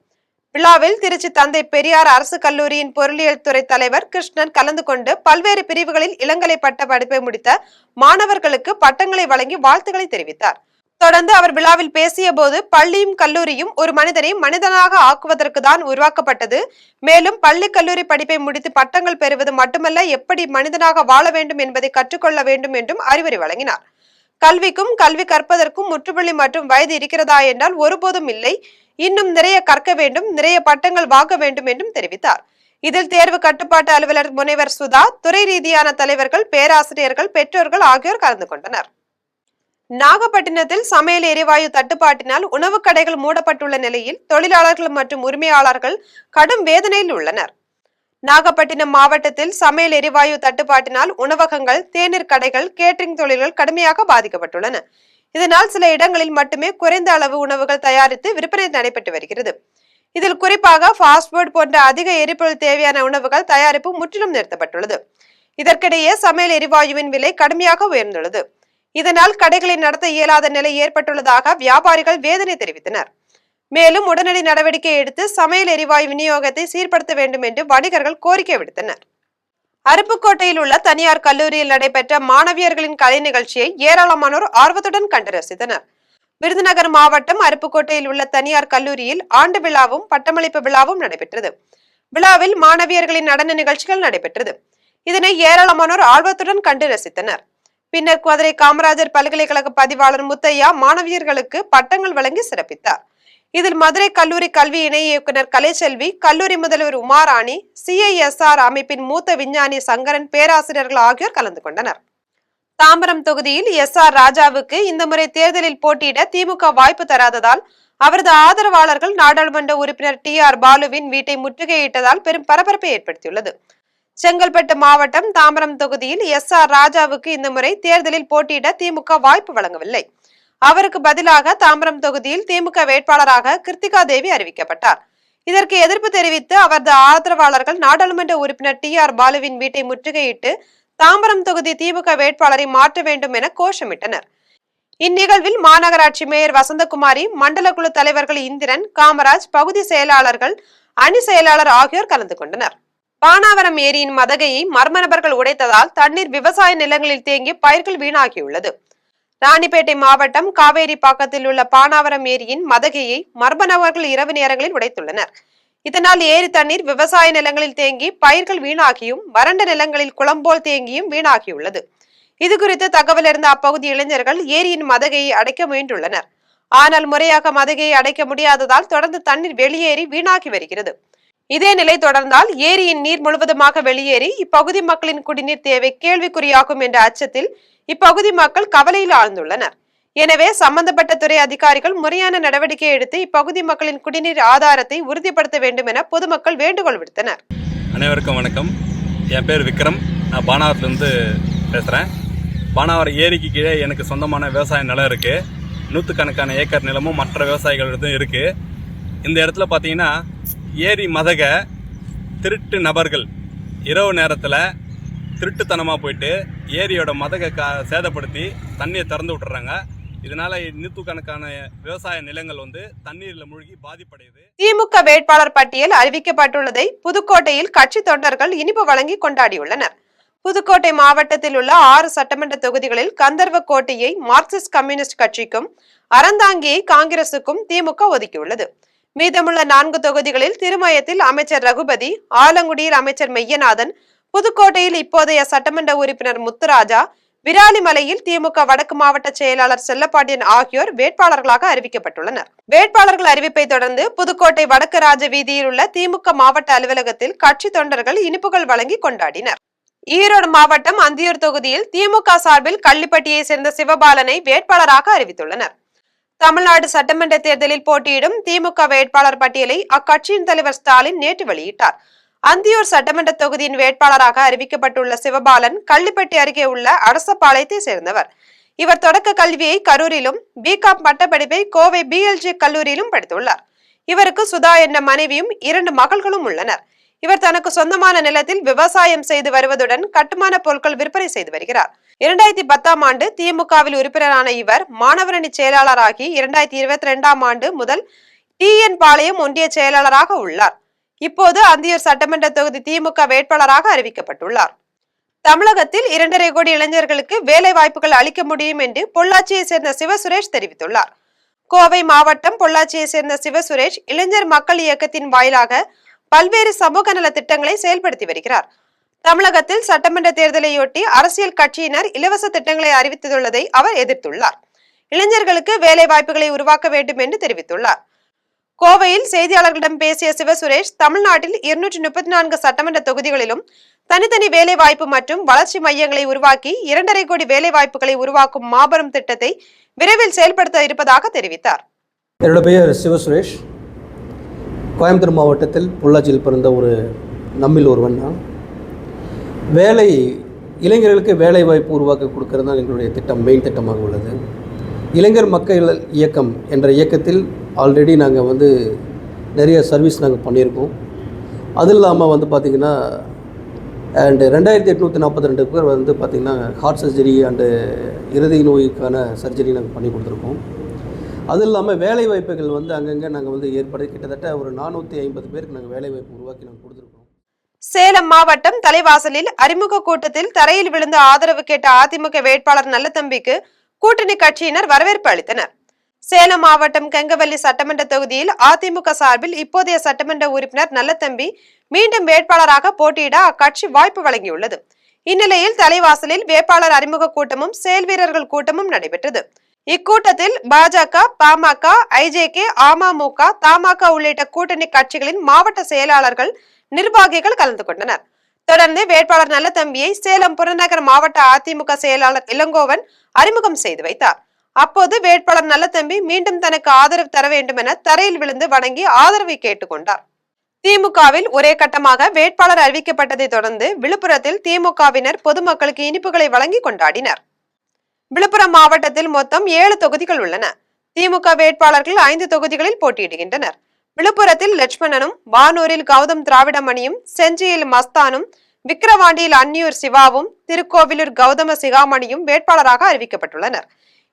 [SPEAKER 1] விழாவில் திருச்சி தந்தை பெரியார் அரசு கல்லூரியின் பொருளியல் துறை தலைவர் கிருஷ்ணன் கலந்து கொண்டு பல்வேறு பிரிவுகளில் இளங்கலை பட்ட படிப்பை முடித்த மாணவர்களுக்கு பட்டங்களை வழங்கி வாழ்த்துக்களை தெரிவித்தார். தொடர்ந்து அவர் விழாவில் பேசிய போது பள்ளியும் கல்லூரியும் ஒரு மனிதனை மனிதனாக ஆக்குவதற்கு தான் உருவாக்கப்பட்டது. மேலும் பள்ளி கல்லூரி படிப்பை முடித்து பட்டங்கள் பெறுவது மட்டுமல்ல, எப்படி மனிதனாக வாழ வேண்டும் என்பதை கற்றுக்கொள்ள வேண்டும் என்றும் அறிவுரை வழங்கினார். கல்விக்கும் கல்வி கற்பதற்கும் முற்றுப்புள்ளி மற்றும் வயது இருக்கிறதா என்றால் ஒருபோதும் இல்லை. இன்னும் நிறைய கற்க வேண்டும், நிறைய பட்டங்கள் வாங்க வேண்டும் என்றும் தெரிவித்தார். இதில் தேர்வு கட்டுப்பாட்டு அலுவலர் முனைவர் சுதா, துறை ரீதியான தலைவர்கள், பேராசிரியர்கள், பெற்றோர்கள் ஆகியோர் கலந்து கொண்டனர். நாகப்பட்டினத்தில் சமையல் எரிவாயு தட்டுப்பாட்டினால் உணவு கடைகள் மூடப்பட்டுள்ள நிலையில் தொழிலாளர்கள் மற்றும் உரிமையாளர்கள் கடும் வேதனையில் உள்ளனர். நாகப்பட்டினம் மாவட்டத்தில் சமையல் எரிவாயு தட்டுப்பாட்டினால் உணவகங்கள், தேநீர் கடைகள், கேட்டரிங் தொழில்கள் கடுமையாக பாதிக்கப்பட்டுள்ளன. இதனால் சில இடங்களில் மட்டுமே குறைந்த அளவு உணவுகள் தயாரித்து விற்பனை நடைபெற்று வருகிறது. இதில் குறிப்பாக ஃபாஸ்ட் ஃபுட் போன்ற அதிக எரிபொருள் தேவையான உணவுகள் தயாரிப்பு முற்றிலும் நிறுத்தப்பட்டுள்ளது. இதற்கிடையே சமையல் எரிவாயுவின் விலை கடுமையாக உயர்ந்துள்ளது. இதனால் கடைகளை நடத்த இயலாத நிலை ஏற்பட்டுள்ளதாக வியாபாரிகள் வேதனை தெரிவித்தனர். மேலும் உடனடி நடவடிக்கை எடுத்து சமையல் எரிவாயு விநியோகத்தை சீர்படுத்த வேண்டும் என்று வணிகர்கள் கோரிக்கை விடுத்தனர். அருப்புக்கோட்டையில் உள்ள தனியார் கல்லூரியில் நடைபெற்ற மாணவியர்களின் கலை நிகழ்ச்சியை ஏராளமானோர் ஆர்வத்துடன் கண்டு ரசித்தனர். விருதுநகர் மாவட்டம் அருப்புக்கோட்டையில் உள்ள தனியார் கல்லூரியில் ஆண்டு விழாவும் பட்டமளிப்பு விழாவும் நடைபெற்றது. விழாவில் மாணவியர்களின் நடன நிகழ்ச்சிகள் நடைபெற்றது. இதனை ஏராளமானோர் ஆர்வத்துடன் கண்டு ரசித்தனர். பின்னர் மதுரை காமராஜர் பல்கலைக்கழக பதிவாளர் முத்தையா மாணவியர்களுக்கு பட்டங்கள் வழங்கி சிறப்பித்தார். இதில் மதுரை கல்லூரி கல்வி இணை இயக்குனர் கலைச்செல்வி, கல்லூரி முதல்வர் உமாராணி, CISR அமைப்பின் மூத்த விஞ்ஞானி சங்கரன், பேராசிரியர்கள் ஆகியோர் கலந்து கொண்டனர். தாம்பரம் தொகுதியில் SR ராஜாவுக்கு இந்த முறை தேர்தலில் போட்டியிட திமுக வாய்ப்பு தராததால் அவரது ஆதரவாளர்கள் நாடாளுமன்ற உறுப்பினர் TR பாலுவின் வீட்டை முற்றுகையிட்டதால் பெரும் பரபரப்பை ஏற்படுத்தியுள்ளது. செங்கல்பட்டு மாவட்டம் தாம்பரம் தொகுதியில் SR ராஜாவுக்கு இந்த முறை தேர்தலில் போட்டியிட திமுக வாய்ப்பு வழங்கவில்லை. அவருக்கு பதிலாக தாம்பரம் தொகுதியில் திமுக வேட்பாளராக கிருத்திகா தேவி அறிவிக்கப்பட்டார். இதற்கு எதிர்ப்பு தெரிவித்து அவரது ஆதரவாளர்கள் நாடாளுமன்ற உறுப்பினர் TR பாலுவின் வீட்டை முற்றுகையிட்டு தாம்பரம் தொகுதி திமுக வேட்பாளரை மாற்ற வேண்டும் என கோஷமிட்டனர். இந்நிகழ்வில் மாநகராட்சி மேயர் வசந்தகுமாரி, மண்டல குழு தலைவர்கள் இந்திரன், காமராஜ், பகுதி செயலாளர்கள், அணி செயலாளர் ஆகியோர் கலந்து கொண்டனர். பானாவரம் ஏரியின் மதகையை மர்ம நபர்கள் உடைத்ததால் தண்ணீர் விவசாய நிலங்களில் தேங்கி பயிர்கள் வீணாகியுள்ளது. ராணிப்பேட்டை மாவட்டம் காவேரி பாக்கத்தில் உள்ள பானாவரம் ஏரியின் மதகையை மர்ம நபர்கள் இரவு நேரங்களில் உடைத்துள்ளனர். இதனால் ஏரி தண்ணீர் விவசாய நிலங்களில் தேங்கி பயிர்கள் வீணாகியும் வறண்ட நிலங்களில் குளம்போல் தேங்கியும் வீணாகியுள்ளது. இதுகுறித்து தகவல் அறிந்த அப்பகுதி இளைஞர்கள் ஏரியின் மதகையை அடைக்க முயன்றுள்ளனர். ஆனால் முறையாக மதகையை அடைக்க முடியாததால் தொடர்ந்து தண்ணீர் வெளியேறி வீணாகி வருகிறது. இதே நிலை தொடர்ந்தால் ஏரியின் நீர் முழுவதுமாக வெளியேறி இப்பகுதி மக்களின் குடிநீர் தேவை கேள்விக்குறியாகும் என்ற அச்சத்தில் இப்பகுதி மக்கள் கவலையில் ஆழ்ந்துள்ளனர். எனவே சம்பந்தப்பட்ட துறை அதிகாரிகள் முறையான நடவடிக்கை எடுத்து இப்பகுதி மக்களின் குடிநீர் ஆதாரத்தை உறுதிப்படுத்த வேண்டும் என பொதுமக்கள் வேண்டுகோள் விடுத்தனர்.
[SPEAKER 11] அனைவருக்கும் வணக்கம். என் பேர் விக்ரம். நான் பானாவரத்துலேருந்து பேசுகிறேன். பானாவரம் ஏரிக்கு கீழே எனக்கு சொந்தமான விவசாய நிலம் இருக்குது. 100கணக்கான ஏக்கர் நிலமும் மற்ற விவசாயிகளிடம் இருக்குது. இந்த இடத்துல பார்த்தீங்கன்னா ஏரி மதகை திருட்டு நபர்கள் இரவு நேரத்தில் திருட்டுத்தனமாக போயிட்டு ஏரியோட மதகை சேதப்படுத்தி தண்ணியை திறந்து விட்டுறாங்க. இதனால 100கணக்கான விவசாய நிலங்கள் தண்ணீரில் மூழ்கி பாதிப்படையுது.
[SPEAKER 1] திமுக வேட்பாளர் பட்டியல் அறிவிக்கப்பட்டுள்ளதை புதுக்கோட்டையில் கட்சி தொண்டர்கள் இனிப்பு வழங்கி கொண்டாடியுள்ளனர். புதுக்கோட்டை மாவட்டத்தில் உள்ள 6 சட்டமன்ற தொகுதிகளில் கந்தர்வக்கோட்டையை மார்க்சிஸ்ட் கம்யூனிஸ்ட் கட்சிக்கும், அறந்தாங்கியை காங்கிரசுக்கும் திமுக ஒதுக்கியுள்ளது. மீதமுள்ள 4 தொகுதிகளில் திருமயத்தில் அமைச்சர் ரகுபதி, ஆலங்குடியில் அமைச்சர் மெய்யநாதன், புதுக்கோட்டையில் இப்போதைய சட்டமன்ற உறுப்பினர் முத்துராஜா, விராலிமலையில் திமுக வடக்கு மாவட்ட செயலாளர் செல்லப்பாண்டியன் ஆகியோர் வேட்பாளர்களாக அறிவிக்கப்பட்டுள்ளனர். வேட்பாளர்கள் அறிவிப்பை தொடர்ந்து புதுக்கோட்டை வடக்கு ராஜ வீதியில் உள்ள திமுக மாவட்ட அலுவலகத்தில் கட்சி தொண்டர்கள் இனிப்புகள் வழங்கி கொண்டாடினர். ஈரோடு மாவட்டம் அந்தியூர் தொகுதியில் திமுக சார்பில் கள்ளிப்பட்டியை சேர்ந்த சிவபாலனை வேட்பாளராக அறிவித்துள்ளனர். தமிழ்நாடு சட்டமன்ற தேர்தலில் போட்டியிடும் திமுக வேட்பாளர் பட்டியலை அக்கட்சியின் தலைவர் ஸ்டாலின் நேற்று வெளியிட்டார். அந்தியூர் சட்டமன்ற தொகுதியின் வேட்பாளராக அறிவிக்கப்பட்டுள்ள சிவபாலன் கள்ளிப்பட்டி அருகே உள்ள அரசபாளையத்தை சேர்ந்தவர். இவர் தொடக்க கல்வியை கரூரிலும், BCom பட்டப்படிப்பை கோவை BLG கல்லூரியிலும் படித்துள்ளார். இவருக்கு சுதா என்ற மனைவியும் 2 மகள்களும் உள்ளனர். இவர் தனக்கு சொந்தமான நிலத்தில் விவசாயம் செய்து வருவதுடன் கட்டுமான பொருட்கள் விற்பனை செய்து வருகிறார். 2010ஆம் ஆண்டு திமுகவில் உறுப்பினரான இவர் மாணவரணி செயலாளராகி 2022ஆம் ஆண்டு முதல் TN பாளையம் ஒன்றிய செயலாளராக உள்ளார். இப்போது அந்தியூர் சட்டமன்ற தொகுதி திமுக வேட்பாளராக அறிவிக்கப்பட்டுள்ளார். தமிழகத்தில் 2.5 கோடி இளைஞர்களுக்கு வேலை வாய்ப்புகள் அளிக்க முடியும் என்று பொள்ளாச்சியை சேர்ந்த சிவசுரேஷ் தெரிவித்துள்ளார். கோவை மாவட்டம் பொள்ளாச்சியை சேர்ந்த சிவசுரேஷ் இளைஞர் மக்கள் இயக்கத்தின் வாயிலாக பல்வேறு சமூக நல திட்டங்களை செயல்படுத்தி வருகிறார். தமிழகத்தில் சட்டமன்ற தேர்தலையொட்டி அரசியல் கட்சியினர் இலவச திட்டங்களை அறிவித்துள்ளதை அவர் எதிர்த்துள்ளார். இளைஞர்களுக்கு வேலை வாய்ப்புகளை உருவாக்க வேண்டும் என்று தெரிவித்துள்ளார். கோவையில் செய்தியாளர்களிடம் பேசிய சிவசுரேஷ், தமிழ்நாட்டில் 234 சட்டமன்ற தொகுதிகளிலும் தனித்தனி வேலை வாய்ப்பு மற்றும் வளர்ச்சி மையங்களை உருவாக்கி 2.5 கோடி வேலை வாய்ப்புகளை உருவாக்கும் மாபெரும் திட்டத்தை விரைவில் செயல்படுத்த இருப்பதாக தெரிவித்தார்.
[SPEAKER 12] என்னோட பெயர் சிவசுரேஷ். கோயம்புத்தூர் மாவட்டத்தில் பொள்ளாச்சியில் பிறந்த ஒரு நம்மில் ஒருவன் தான். இளைஞர்களுக்கு வேலை வாய்ப்பு உருவாக்க கொடுக்கறது தான் எங்களுடைய திட்டம், மெயின் திட்டமாக உள்ளது. இளைஞர் மக்கள் இயக்கம் என்ற இயக்கத்தில் ஆல்ரெடி நாங்கள் நிறைய சர்வீஸ் நாங்கள் பண்ணியிருக்கோம். அது இல்லாமல் பார்த்திங்கன்னா அண்டு 2842 பேர் பார்த்திங்கன்னா ஹார்ட் சர்ஜரி அண்டு இருதய நோய்க்கான சர்ஜரி நாங்கள் பண்ணி கொடுத்துருக்கோம். அது இல்லாமல் வேலை வாய்ப்புகள் அங்கங்கே நாங்கள் ஏற்படுத்தி கிட்டத்தட்ட ஒரு 450 பேருக்கு நாங்கள் வேலை வாய்ப்பு உருவாக்கி நாங்கள் கொடுத்துருக்கோம்.
[SPEAKER 1] சேலம் மாவட்டம் தலைவாசலில் அறிமுக கூட்டத்தில் தரையில் விழுந்து ஆதரவு கேட்ட அதிமுக வேட்பாளர் நல்லதம்பிக்கு கூட்டணி கட்சியினர் வரவேற்பு அளித்தனர். சேலம் மாவட்டம் கெங்கவல்லி சட்டமன்ற தொகுதியில் அதிமுக சார்பில் இப்போதைய சட்டமன்ற உறுப்பினர் நல்லதம்பி மீண்டும் வேட்பாளராக போட்டியிட அக்கட்சி வாய்ப்பு வழங்கியுள்ளது. இந்நிலையில் தலைவாசலில் வேட்பாளர் அறிமுக கூட்டமும் செயல் வீரர்கள் கூட்டமும் நடைபெற்றது. இக்கூட்டத்தில் பாஜக, பாமக, ஐஜேகே, அமமுக, தமாக உள்ளிட்ட கூட்டணி கட்சிகளின் மாவட்ட செயலாளர்கள், நிர்வாகிகள் கலந்து கொண்டனர். தொடர்ந்து வேட்பாளர் நல்லதம்பியை சேலம் புறநகர் மாவட்ட அதிமுக செயலாளர் இளங்கோவன் அறிமுகம் செய்து வைத்தார். அப்போது வேட்பாளர் நல்லதம்பி மீண்டும் தனக்கு ஆதரவு தர வேண்டும் என தரையில் விழுந்து வணங்கி ஆதரவை கேட்டுக்கொண்டார். திமுகவில் ஒரே கட்டமாக வேட்பாளர் அறிவிக்கப்பட்டதை தொடர்ந்து விழுப்புரத்தில் திமுகவினர் பொதுமக்களுக்கு இனிப்புகளை வழங்கி கொண்டாடினர். விழுப்புரம் மாவட்டத்தில் மொத்தம் 7 தொகுதிகள் உள்ளன. திமுக வேட்பாளர்கள் 5 தொகுதிகளில் போட்டியிடுகின்றனர். விழுப்புரத்தில் லட்சுமணனும், வானூரில் கௌதம் திராவிடமணியும், செஞ்சியில் மஸ்தானும், விக்கிரவாண்டியில் அன்னியூர் சிவாவும், திருக்கோவிலூர் கௌதம சிகாமணியும் வேட்பாளராக அறிவிக்கப்பட்டுள்ளனர்.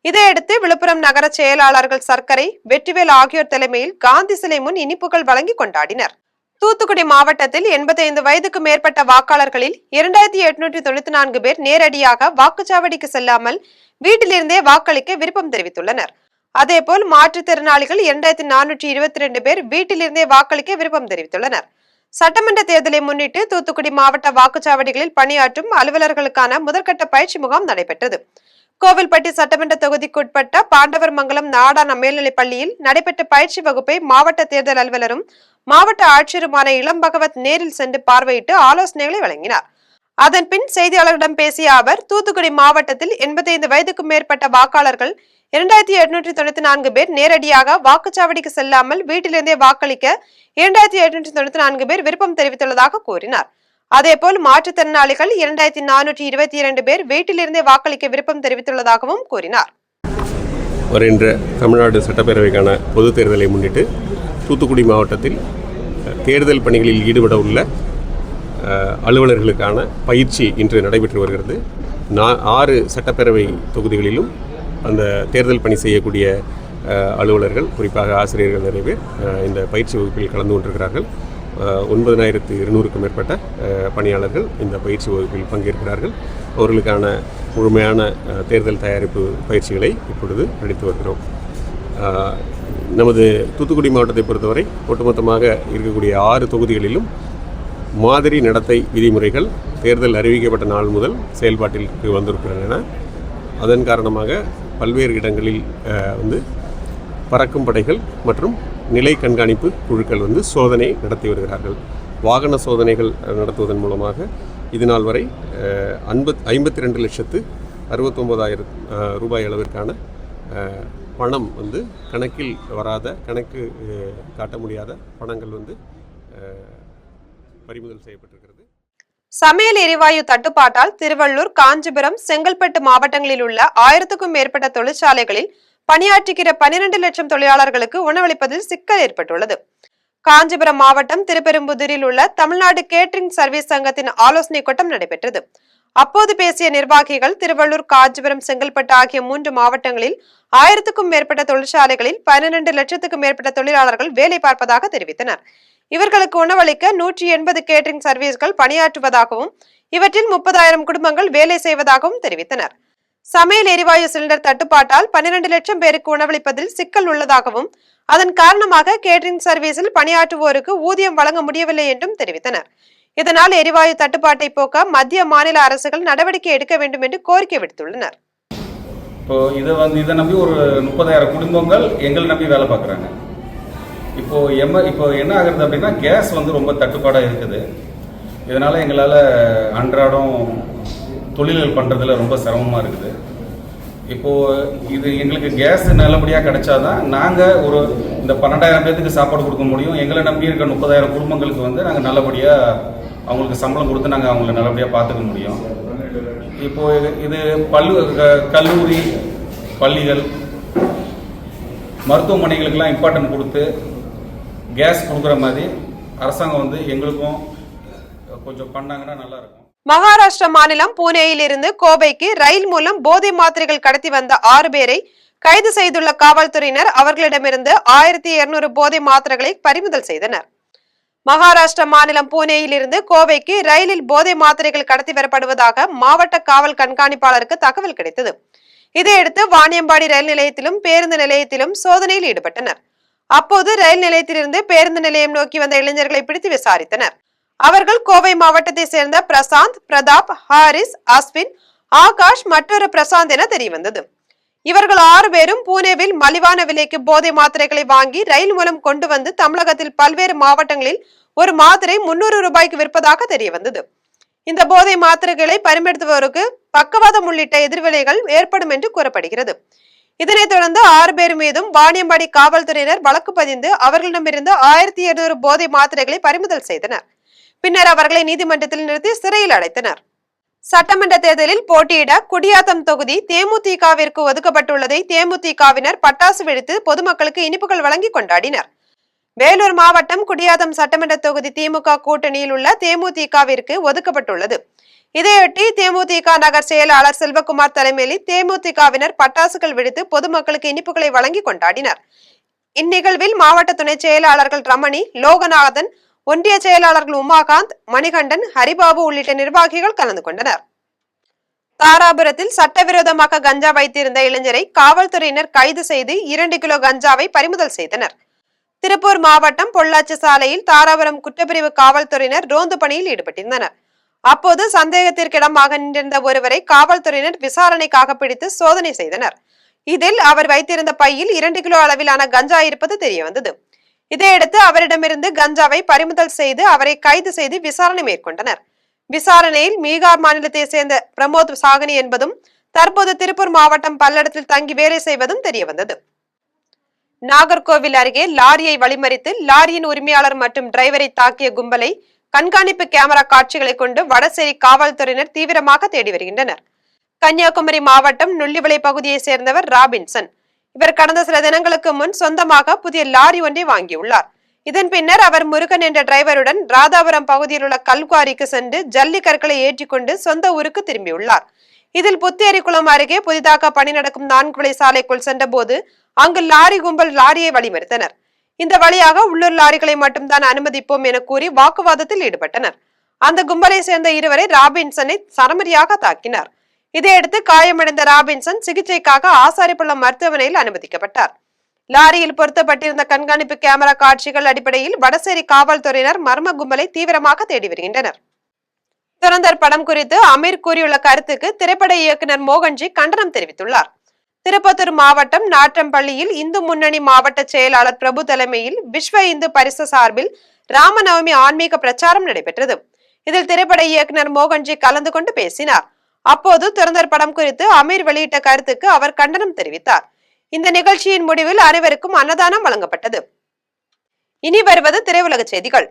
[SPEAKER 1] இதையடுத்து விழுப்புரம் நகர செயலாளர்கள் சர்க்கரை, வெற்றிவேல் ஆகியோர் தலைமையில் காந்தி சிலை முன் இனிப்புகள் வழங்கி கொண்டாடினர். தூத்துக்குடி மாவட்டத்தில் 85 வயதுக்கு மேற்பட்ட வாக்காளர்களில் 2894 பேர் நேரடியாக வாக்குச்சாவடிக்கு செல்லாமல் வீட்டிலிருந்தே வாக்களிக்க விருப்பம் தெரிவித்துள்ளனர். அதேபோல் மாற்றுத்திறனாளிகள் 2422 பேர் வீட்டிலிருந்தே வாக்களிக்க விருப்பம் தெரிவித்துள்ளனர். சட்டமன்ற தேர்தலை முன்னிட்டு தூத்துக்குடி மாவட்ட வாக்குச்சாவடிகளில் பணியாற்றும் அலுவலர்களுக்கான முதற்கட்ட பயிற்சி முகாம் நடைபெற்றது. கோவில்பட்டி சட்டமன்ற தொகுதிக்குட்பட்ட பாண்டவர் மங்கலம் நாடான மேல்நிலைப் பள்ளியில் நடைபெற்ற பயிற்சி வகுப்பை மாவட்ட தேர்தல் அலுவலரும் மாவட்ட ஆட்சியருமான இளம் பகவத் நேரில் சென்று பார்வையிட்டு ஆலோசனைகளை வழங்கினார். அதன் பின் செய்தியாளர்களிடம் பேசிய அவர், தூத்துக்குடி மாவட்டத்தில் 85 வயதுக்கும் மேற்பட்ட வாக்காளர்கள் 2894 பேர் நேரடியாக வாக்குச்சாவடிக்கு செல்லாமல் வீட்டிலிருந்தே வாக்களிக்க 2894 பேர் விருப்பம் தெரிவித்துள்ளதாக கூறினார். அதேபோல் மாற்றுத்திறனாளிகள் 2422 பேர் வீட்டிலிருந்தே வாக்களிக்க விருப்பம் தெரிவித்துள்ளதாகவும் கூறினார்.
[SPEAKER 13] வருகின்ற தமிழ்நாடு சட்டப்பேரவைக்கான பொது தேர்தலை முன்னிட்டு தூத்துக்குடி மாவட்டத்தில் தேர்தல் பணிகளில் ஈடுபட உள்ள அலுவலர்களுக்கான பயிற்சி இன்று நடைபெற்று வருகிறது. 6 சட்டப்பேரவை தொகுதிகளிலும் அந்த தேர்தல் பணி செய்யக்கூடிய அலுவலர்கள், குறிப்பாக ஆசிரியர்கள் நிறைய பேர் இந்த பயிற்சி வகுப்பில் கலந்து கொண்டிருக்கிறார்கள். 9200க்கும் மேற்பட்ட பணியாளர்கள் இந்த பயிற்சி வகுப்பில் பங்கேற்கிறார்கள். அவர்களுக்கான முழுமையான தேர்தல் தயாரிப்பு பயிற்சிகளை இப்பொழுது அளித்து வருகிறோம். நமது தூத்துக்குடி மாவட்டத்தை பொறுத்தவரை ஒட்டுமொத்தமாக இருக்கக்கூடிய 6 தொகுதிகளிலும் மாதிரி நடத்தை விதிமுறைகள் தேர்தல் அறிவிக்கப்பட்ட நாள் முதல் செயல்பாட்டிற்கு வந்திருக்கின்றன. அதன் காரணமாக பல்வேறு இடங்களில் பறக்கும் படைகள் மற்றும் நிலை கண்காணிப்பு குழுக்கள் சோதனை நடத்தி வருகிறார்கள். வாகன சோதனைகள் நடத்துவதன் மூலமாக இதுநாள் வரை 52,69,000 ரூபாய் அளவிற்கான பணம் கணக்கில் வராத, கணக்கு காட்ட முடியாத பணங்கள் பறிமுதல் செய்யப்பட்டிருக்கிறது.
[SPEAKER 1] சமையல் எரிவாயு தட்டுப்பாட்டால் திருவள்ளூர், காஞ்சிபுரம், செங்கல்பட்டு மாவட்டங்களில் உள்ள 1000க்கும் மேற்பட்ட தொழிற்சாலைகளில் பணியாற்றுகிற 12 லட்சம் தொழிலாளர்களுக்கு உணவளிப்பதில் சிக்கல் ஏற்பட்டுள்ளது. காஞ்சிபுரம் மாவட்டம் திருப்பெரும்புதூரில் உள்ள தமிழ்நாடு கேட்டரிங் சர்வீஸ் சங்கத்தின் ஆலோசனை கூட்டம் நடைபெற்றது. அப்போது பேசிய நிர்வாகிகள், திருவள்ளூர், காஞ்சிபுரம், செங்கல்பட்டு ஆகிய 3 மாவட்டங்களில் 1000க்கும் மேற்பட்ட தொழிற்சாலைகளில் 12 லட்சத்துக்கும் மேற்பட்ட தொழிலாளர்கள் வேலை பார்ப்பதாக தெரிவித்தனர். இவர்களுக்கு உணவளிக்க 180 கேட்டரிங் சர்வீஸ்கள் பணியாற்றுவதாகவும் இவற்றில் 30,000 குடும்பங்கள் வேலை செய்வதாகவும் தெரிவித்தனர். சமையல் எரிவாயு சிலிண்டர் தட்டுப்பாட்டால் 12 லட்சம் பேருக்கு உணவளிப்பதில் சிக்கல் உள்ளதாகவும் அதன் காரணமாக கேட்டரிங் சர்வீஸில் பணியாற்றுவோருக்கு ஊதியம் வழங்க முடியவில்லை என்றும் தெரிவித்தனர். இதனால் எரிவாயு தட்டுப்பாட்டை போக்க மத்திய, மாநில அரசுகள் நடவடிக்கை எடுக்க வேண்டும் என்று கோரிக்கை விடுத்துள்ளனர்.
[SPEAKER 14] இப்போ இதை நம்பி ஒரு 30,000 குடும்பங்கள் எங்களை நம்பி வேலை பார்க்குறாங்க. இப்போ என்ன ஆகுறது அப்படின்னா, கேஸ் ரொம்ப தட்டுப்பாடாக இருக்குது. இதனால எங்களால் அன்றாடம் தொழில்கள் பண்ணுறதுல ரொம்ப சிரமமாக இருக்குது. இப்போது இது எங்களுக்கு கேஸ் நல்லபடியாக கிடைச்சாதான் நாங்கள் இந்த 12,000 பேருக்கு சாப்பாடு கொடுக்க முடியும். எங்களை நம்பி இருக்க 30,000 குடும்பங்களுக்கு நாங்கள் நல்லபடியாக அவங்களுக்கு சம்பளம் கொடுத்து நாங்கள் அவங்களை நல்லபடியாக பார்த்துக்க முடியும். இப்போது இது கல்லூரி, பள்ளிகள், மருத்துவமனைகளுக்கெல்லாம் இம்பார்ட்டன்ட் கொடுத்து கேஸ் கொடுக்குற மாதிரி அரசாங்கம் எங்களுக்கும் கொஞ்சம் பண்ணாங்கன்னா நல்லா இருக்கும்.
[SPEAKER 1] மகாராஷ்டிரா மாநிலம் பூனேயில் இருந்து கோவைக்கு ரயில் மூலம் போதை மாத்திரைகள் கடத்தி வந்த 6 பேரை கைது செய்துள்ள காவல்துறையினர் அவர்களிடமிருந்து 1200 போதை மாத்திரைகளை பறிமுதல் செய்தனர். மகாராஷ்டிரா மாநிலம் பூனேயில் இருந்து கோவைக்கு ரயிலில் போதை மாத்திரைகள் கடத்தி வரப்படுவதாக மாவட்ட காவல் கண்காணிப்பாளருக்கு தகவல் கிடைத்தது. இதையடுத்து வாணியம்பாடி ரயில் நிலையத்திலும் பேருந்து நிலையத்திலும் சோதனையில் ஈடுபட்டனர். அப்போது ரயில் நிலையத்திலிருந்து பேருந்து நிலையம் நோக்கி வந்த இளைஞர்களை பிடித்து விசாரித்தனர். அவர்கள் கோவை மாவட்டத்தை சேர்ந்த பிரசாந்த், பிரதாப், ஹாரிஸ், அஸ்வின், ஆகாஷ், மற்றொரு பிரசாந்த் என தெரியவந்தது. இவர்கள் 6 பேரும் பூனேவில் மலிவான விலைக்கு போதை மாத்திரைகளை வாங்கி ரயில் மூலம் கொண்டு வந்து தமிழகத்தில் பல்வேறு மாவட்டங்களில் ஒரு மாத்திரை 300 ரூபாய்க்கு விற்பதாக தெரிய வந்தது. இந்த போதை மாத்திரைகளை பயன்படுத்துபவருக்கு பக்கவாதம் உள்ளிட்ட எதிர்வினைகள் ஏற்படும் என்று கூறப்படுகிறது. இதனைத் தொடர்ந்து 6 பேர் மீதும் வாணியம்பாடி காவல்துறையினர் வழக்கு பதிந்து அவர்களிடமிருந்து 1200 போதை மாத்திரைகளை பறிமுதல் செய்தனர். பின்னர் அவர்களை நீதிமன்றத்தில் நிறுத்தி சிறையில் அடைத்தனர். சட்டமன்ற தேர்தலில் போட்டியிட குடியாத்தம் தொகுதி தேமுதிகவிற்கு ஒதுக்கப்பட்டுள்ளதை தேமுதிகவினர் பட்டாசு வெடித்து பொதுமக்களுக்கு இனிப்புகள் வழங்கி கொண்டாடினர். வேலூர் மாவட்டம் குடியாத்தம் சட்டமன்ற தொகுதி திமுக கூட்டணியில் உள்ள தேமுதிகவிற்கு ஒதுக்கப்பட்டுள்ளது. இதையொட்டி தேமுதிக நகர் செயலாளர் செல்வகுமார் தலைமையில் தேமுதிகவினர் பட்டாசுகள் வெடித்து பொதுமக்களுக்கு இனிப்புகளை வழங்கி கொண்டாடினர். இந்நிகழ்வில் மாவட்ட துணை செயலாளர்கள் ரமணி, லோகநாதன், ஒன்றிய செயலாளர்கள் உமாகாந்த், மணிகண்டன், ஹரிபாபு உள்ளிட்ட நிர்வாகிகள் கலந்து கொண்டனர். தாராபுரத்தில் சட்டவிரோதமாக கஞ்சா வைத்திருந்த இளைஞரை காவல்துறையினர் கைது செய்து 2 கிலோ கஞ்சாவை பறிமுதல் செய்தனர். திருப்பூர் மாவட்டம் பொள்ளாச்சி சாலையில் தாராபுரம் குற்றப்பிரிவு காவல்துறையினர் ரோந்து பணியில் ஈடுபட்டிருந்தனர். அப்போது சந்தேகத்திற்கிடமாக நின்றிருந்த ஒருவரை காவல்துறையினர் விசாரணைக்காக பிடித்து சோதனை செய்தனர். இதில் அவர் வைத்திருந்த பையில் 2 கிலோ அளவிலான கஞ்சா இருப்பது தெரியவந்தது. இதையடுத்து அவரிடமிருந்து கஞ்சாவை பறிமுதல் செய்து அவரை கைது செய்து விசாரணை மேற்கொண்டனர். விசாரணையில் பீகார் மாநிலத்தை சேர்ந்த பிரமோத் சாகனி என்பதும் தற்போது திருப்பூர் மாவட்டம் பல்லடத்தில் தங்கி வேலை செய்வதும் தெரியவந்தது. நாகர்கோவில் அருகே லாரியை வழிமறித்து லாரியின் உரிமையாளர் மற்றும் டிரைவரை தாக்கிய கும்பலை கண்காணிப்பு கேமரா காட்சிகளை கொண்டு வடசேரி காவல்துறையினர் தீவிரமாக தேடி வருகின்றனர். கன்னியாகுமரி மாவட்டம் நுள்ளிவளை பகுதியை சேர்ந்தவர் ராபின்சன். இவர் கடந்த சில தினங்களுக்கு முன் சொந்தமாக புதிய லாரி ஒன்றை வாங்கியுள்ளார். இதன் பின்னர் அவர் முருகன் என்ற டிரைவருடன் ராதாபுரம் பகுதியில் உள்ள கல்குவாரிக்கு சென்று ஜல்லி கற்களை ஏற்றிக்கொண்டு சொந்த ஊருக்கு திரும்பியுள்ளார். இதில் புத்தேரிக்குளம் அருகே புதிதாக பணி நடக்கும் 4 வழி சாலைக்குள் சென்றபோது அங்கு லாரி கும்பல் லாரியை வழிமறித்தனர். இந்த வழியாக உள்ளூர் லாரிகளை மட்டும்தான் அனுமதிப்போம் என கூறி வாக்குவாதத்தில் ஈடுபட்டனர். அந்த கும்பலை சேர்ந்த இருவரை ராபின்சனை சரமரியாக தாக்கினார். இதையடுத்து காயமடைந்த ராபின்சன் சிகிச்சைக்காக ஆசாரிப்பள்ளம் மருத்துவமனையில் அனுமதிக்கப்பட்டார். லாரியில் பொருத்தப்பட்டிருந்த கண்காணிப்பு கேமரா காட்சிகள் அடிப்படையில் வடசேரி காவல்துறையினர் மர்ம கும்பலை தீவிரமாக தேடி வருகின்றனர். துரந்தர் படம் குறித்து அமீர் கூறியுள்ள கருத்துக்கு திரைப்பட இயக்குனர் மோகன்ஜி கண்டனம் தெரிவித்துள்ளார். திருப்பத்தூர் மாவட்டம் நாற்றம்பள்ளியில் இந்து முன்னணி மாவட்ட செயலாளர் பிரபு தலைமையில் விஸ்வ இந்து பரிசு சார்பில் ராமநவமி ஆன்மீக பிரச்சாரம் நடைபெற்றது. இதில் திரைப்பட இயக்குனர் மோகன்ஜி கலந்து கொண்டு பேசினார். அப்போது துரந்தர் படம் குறித்து அமீர் வெளியிட்ட கருத்துக்கு அவர் கண்டனம் தெரிவித்தார். இந்த நிகழ்ச்சியின் முடிவில் அனைவருக்கும் அன்னதானம் வழங்கப்பட்டது. இனி வருவது திரையுலக செய்திகள்.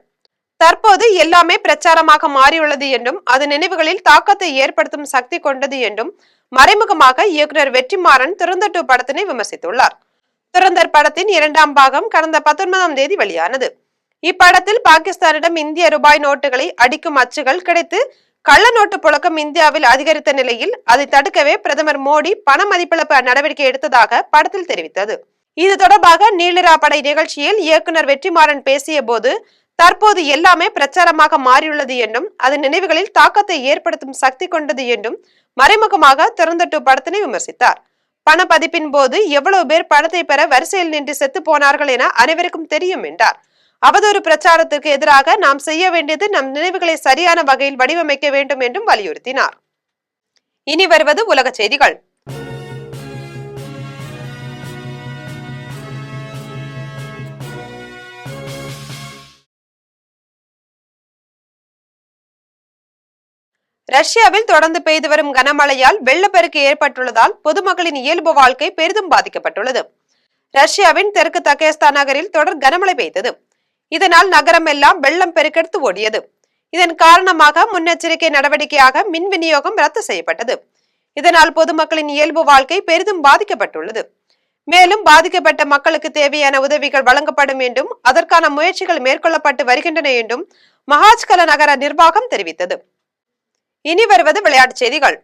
[SPEAKER 1] தற்போது எல்லாமே பிரச்சாரமாக மாறியுள்ளது என்றும் அது நினைவுகளில் தாக்கத்தை ஏற்படுத்தும் சக்தி கொண்டது என்றும் மறைமுகமாக இயக்குனர் வெற்றிமாறன் துரந்தர் 2 படத்தினை விமர்சித்துள்ளார். துரந்தர் படத்தின் 2ஆம் பாகம் கடந்த 19ஆம் தேதி வெளியானது. இப்படத்தில் பாகிஸ்தானிடம் இந்திய ரூபாய் நோட்டுகளை அடிக்கும் அச்சுகள் கிடைத்து கள்ள நோட்டு புழக்கம் இந்தியாவில் அதிகரித்த நிலையில் அதை தடுக்கவே பிரதமர் மோடி பண மதிப்பிழப்பு நடவடிக்கை எடுத்ததாக படத்தில் தெரிவித்தது. இது தொடர்பாக நீலிரா படை நிகழ்ச்சியில் இயக்குனர் வெற்றிமாறன் பேசிய போது தற்போது எல்லாமே பிரச்சாரமாக மாறியுள்ளது என்றும் அது நினைவுகளில் தாக்கத்தை ஏற்படுத்தும் சக்தி கொண்டது என்றும் மறைமுகமாக துரந்தர் 2 படத்தினை விமர்சித்தார். பண பதிப்பின் போது எவ்வளவு பேர் பணத்தை பெற வரிசையில் நின்று செத்து போனார்கள் என அனைவருக்கும் தெரியும் என்றார். அவதூறு பிரச்சாரத்திற்கு எதிராக நாம் செய்ய வேண்டியது நம் நினைவுகளை சரியான வகையில் வடிவமைக்க வேண்டும் என்றும் வலியுறுத்தினார். இனி வருவது உலக செய்திகள். ரஷ்யாவில் தொடர்ந்து பெய்து வரும் கனமழையால் வெள்ளப்பெருக்கு ஏற்பட்டுள்ளதால் பொதுமக்களின் இயல்பு வாழ்க்கை பெரிதும் பாதிக்கப்பட்டுள்ளது. ரஷ்யாவின் தெற்கு தகேஸ்தான் நகரில் தொடர் கனமழை பெய்தது. இதனால் நகரம் எல்லாம் வெள்ளம் பெருக்கெடுத்து ஓடியது. இதன் காரணமாக முன்னெச்சரிக்கை நடவடிக்கையாக மின் விநியோகம் ரத்து செய்யப்பட்டது. இதனால் பொதுமக்களின் இயல்பு வாழ்க்கை பெரிதும் பாதிக்கப்பட்டுள்ளது. மேலும் பாதிக்கப்பட்ட மக்களுக்கு தேவையான உதவிகள் வழங்கப்படும் என்றும் அதற்கான முயற்சிகள் மேற்கொள்ளப்பட்டு வருகின்றன என்றும் மகாஜ்கல நகர நிர்வாகம் தெரிவித்தது. இனி வருவது விளையாட்டுச் செய்திகள்.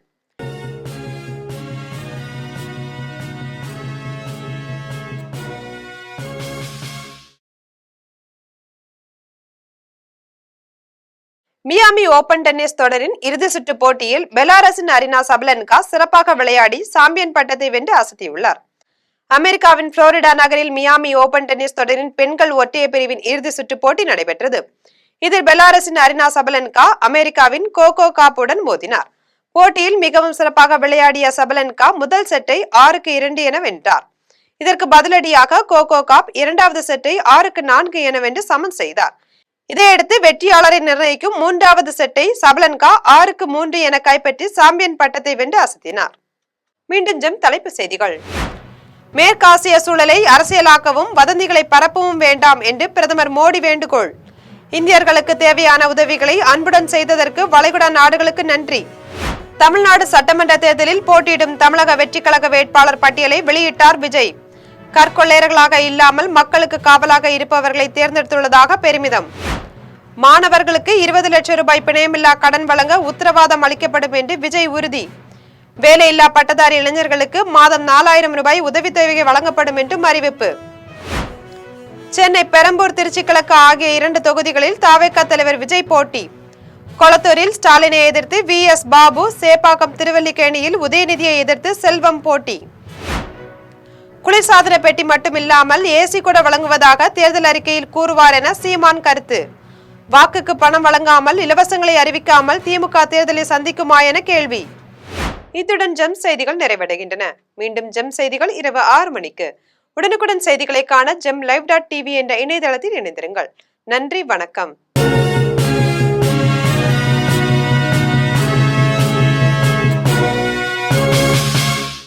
[SPEAKER 1] மியாமி ஓபன் டென்னிஸ் தொடரின் இறுதி சுற்று போட்டியில் பெலாரஸின் அரினா சபலென்கா சிறப்பாக விளையாடி சாம்பியன் பட்டத்தை வென்று அசத்தியுள்ளார். அமெரிக்காவின் புளோரிடா நகரில் மியாமி ஓபன் டென்னிஸ் தொடரின் பெண்கள் ஒற்றையர் பிரிவின் இறுதி சுற்று போட்டி நடைபெற்றது. இதில் பெலாரஸின் அரினா சபலென்கா அமெரிக்காவின் கோகோ காப்புடன் மோதினார். போட்டியில் மிகவும் சிறப்பாக விளையாடிய சபலென்கா முதல் செட்டை 6-2 என வென்றார். இதற்கு பதிலடியாக கோகோ காப் இரண்டாவது செட்டை 6-4 என வென்று சமன் செய்தார். இதையடுத்து வெற்றியாளரை நிர்ணயிக்கும் மூன்றாவது செட்டை சபலென்கா 6-3 என கைப்பற்றி சாம்பியன் பட்டத்தை வென்று அசத்தினார். மீண்டும் தலைப்புச் செய்திகள். மேற்காசிய சூழலை அரசியலாக்கவும் வதந்திகளை பரப்பவும் வேண்டாம் என்று பிரதமர் மோடி வேண்டுகோள். இந்தியர்களுக்கு தேவையான உதவிகளை அன்புடன் செய்ததற்கு வளைகுடா நாடுகளுக்கு நன்றி. தமிழ்நாடு சட்டமன்ற தேர்தலில் போட்டியிடும் தமிழக வெற்றி கழக வேட்பாளர் பட்டியலை வெளியிட்டார் விஜய். கற்கொள்ளையர்களாக இல்லாமல் மக்களுக்கு காவலாக இருப்பவர்களை தேர்ந்தெடுத்துள்ளதாக பெருமிதம். மாணவர்களுக்கு 20 லட்சம் ரூபாய் பிணையமில்லா கடன் வழங்க உத்தரவாதம் அளிக்கப்படும் என்று விஜய் உறுதி. வேலையில்லா பட்டதாரி இளைஞர்களுக்கு மாதம் 4000 ரூபாய் உதவித்தொகை வழங்கப்படும் என்றும் அறிவிப்பு. சென்னை பெரம்பூர் திருச்சி கிழக்கு ஆகிய 2 தொகுதிகளில் தாவேகா தலைவர் விஜய் போட்டி. கொளத்தூரில் ஸ்டாலினை எதிர்த்து VS பாபு, சேப்பாக்கம் திருவல்லிக்கேணியில் உதயநிதியை எதிர்த்து செல்வம் போட்டி. குளிர்சாதன பெட்டி மட்டுமில்லாமல் ஏசி கூட வழங்குவதாக தேர்தல் அறிக்கையில் கூறுவார் என சீமான் கருத்து. வாக்குக்கு பணம் வழங்காமல் இலவசங்களை அறிவிக்காமல் திமுக தேர்தலை சந்திக்குமா என கேள்வி. இத்துடன் ஜெம் செய்திகள் நிறைவடைகின்றன. மீண்டும் ஜெம் செய்திகள் இரவு 6 மணிக்கு. உடனுக்குடன் செய்திகளை காண GemLive.tv என்ற இணையதளத்தில் இணைந்திருங்கள். நன்றி, வணக்கம்.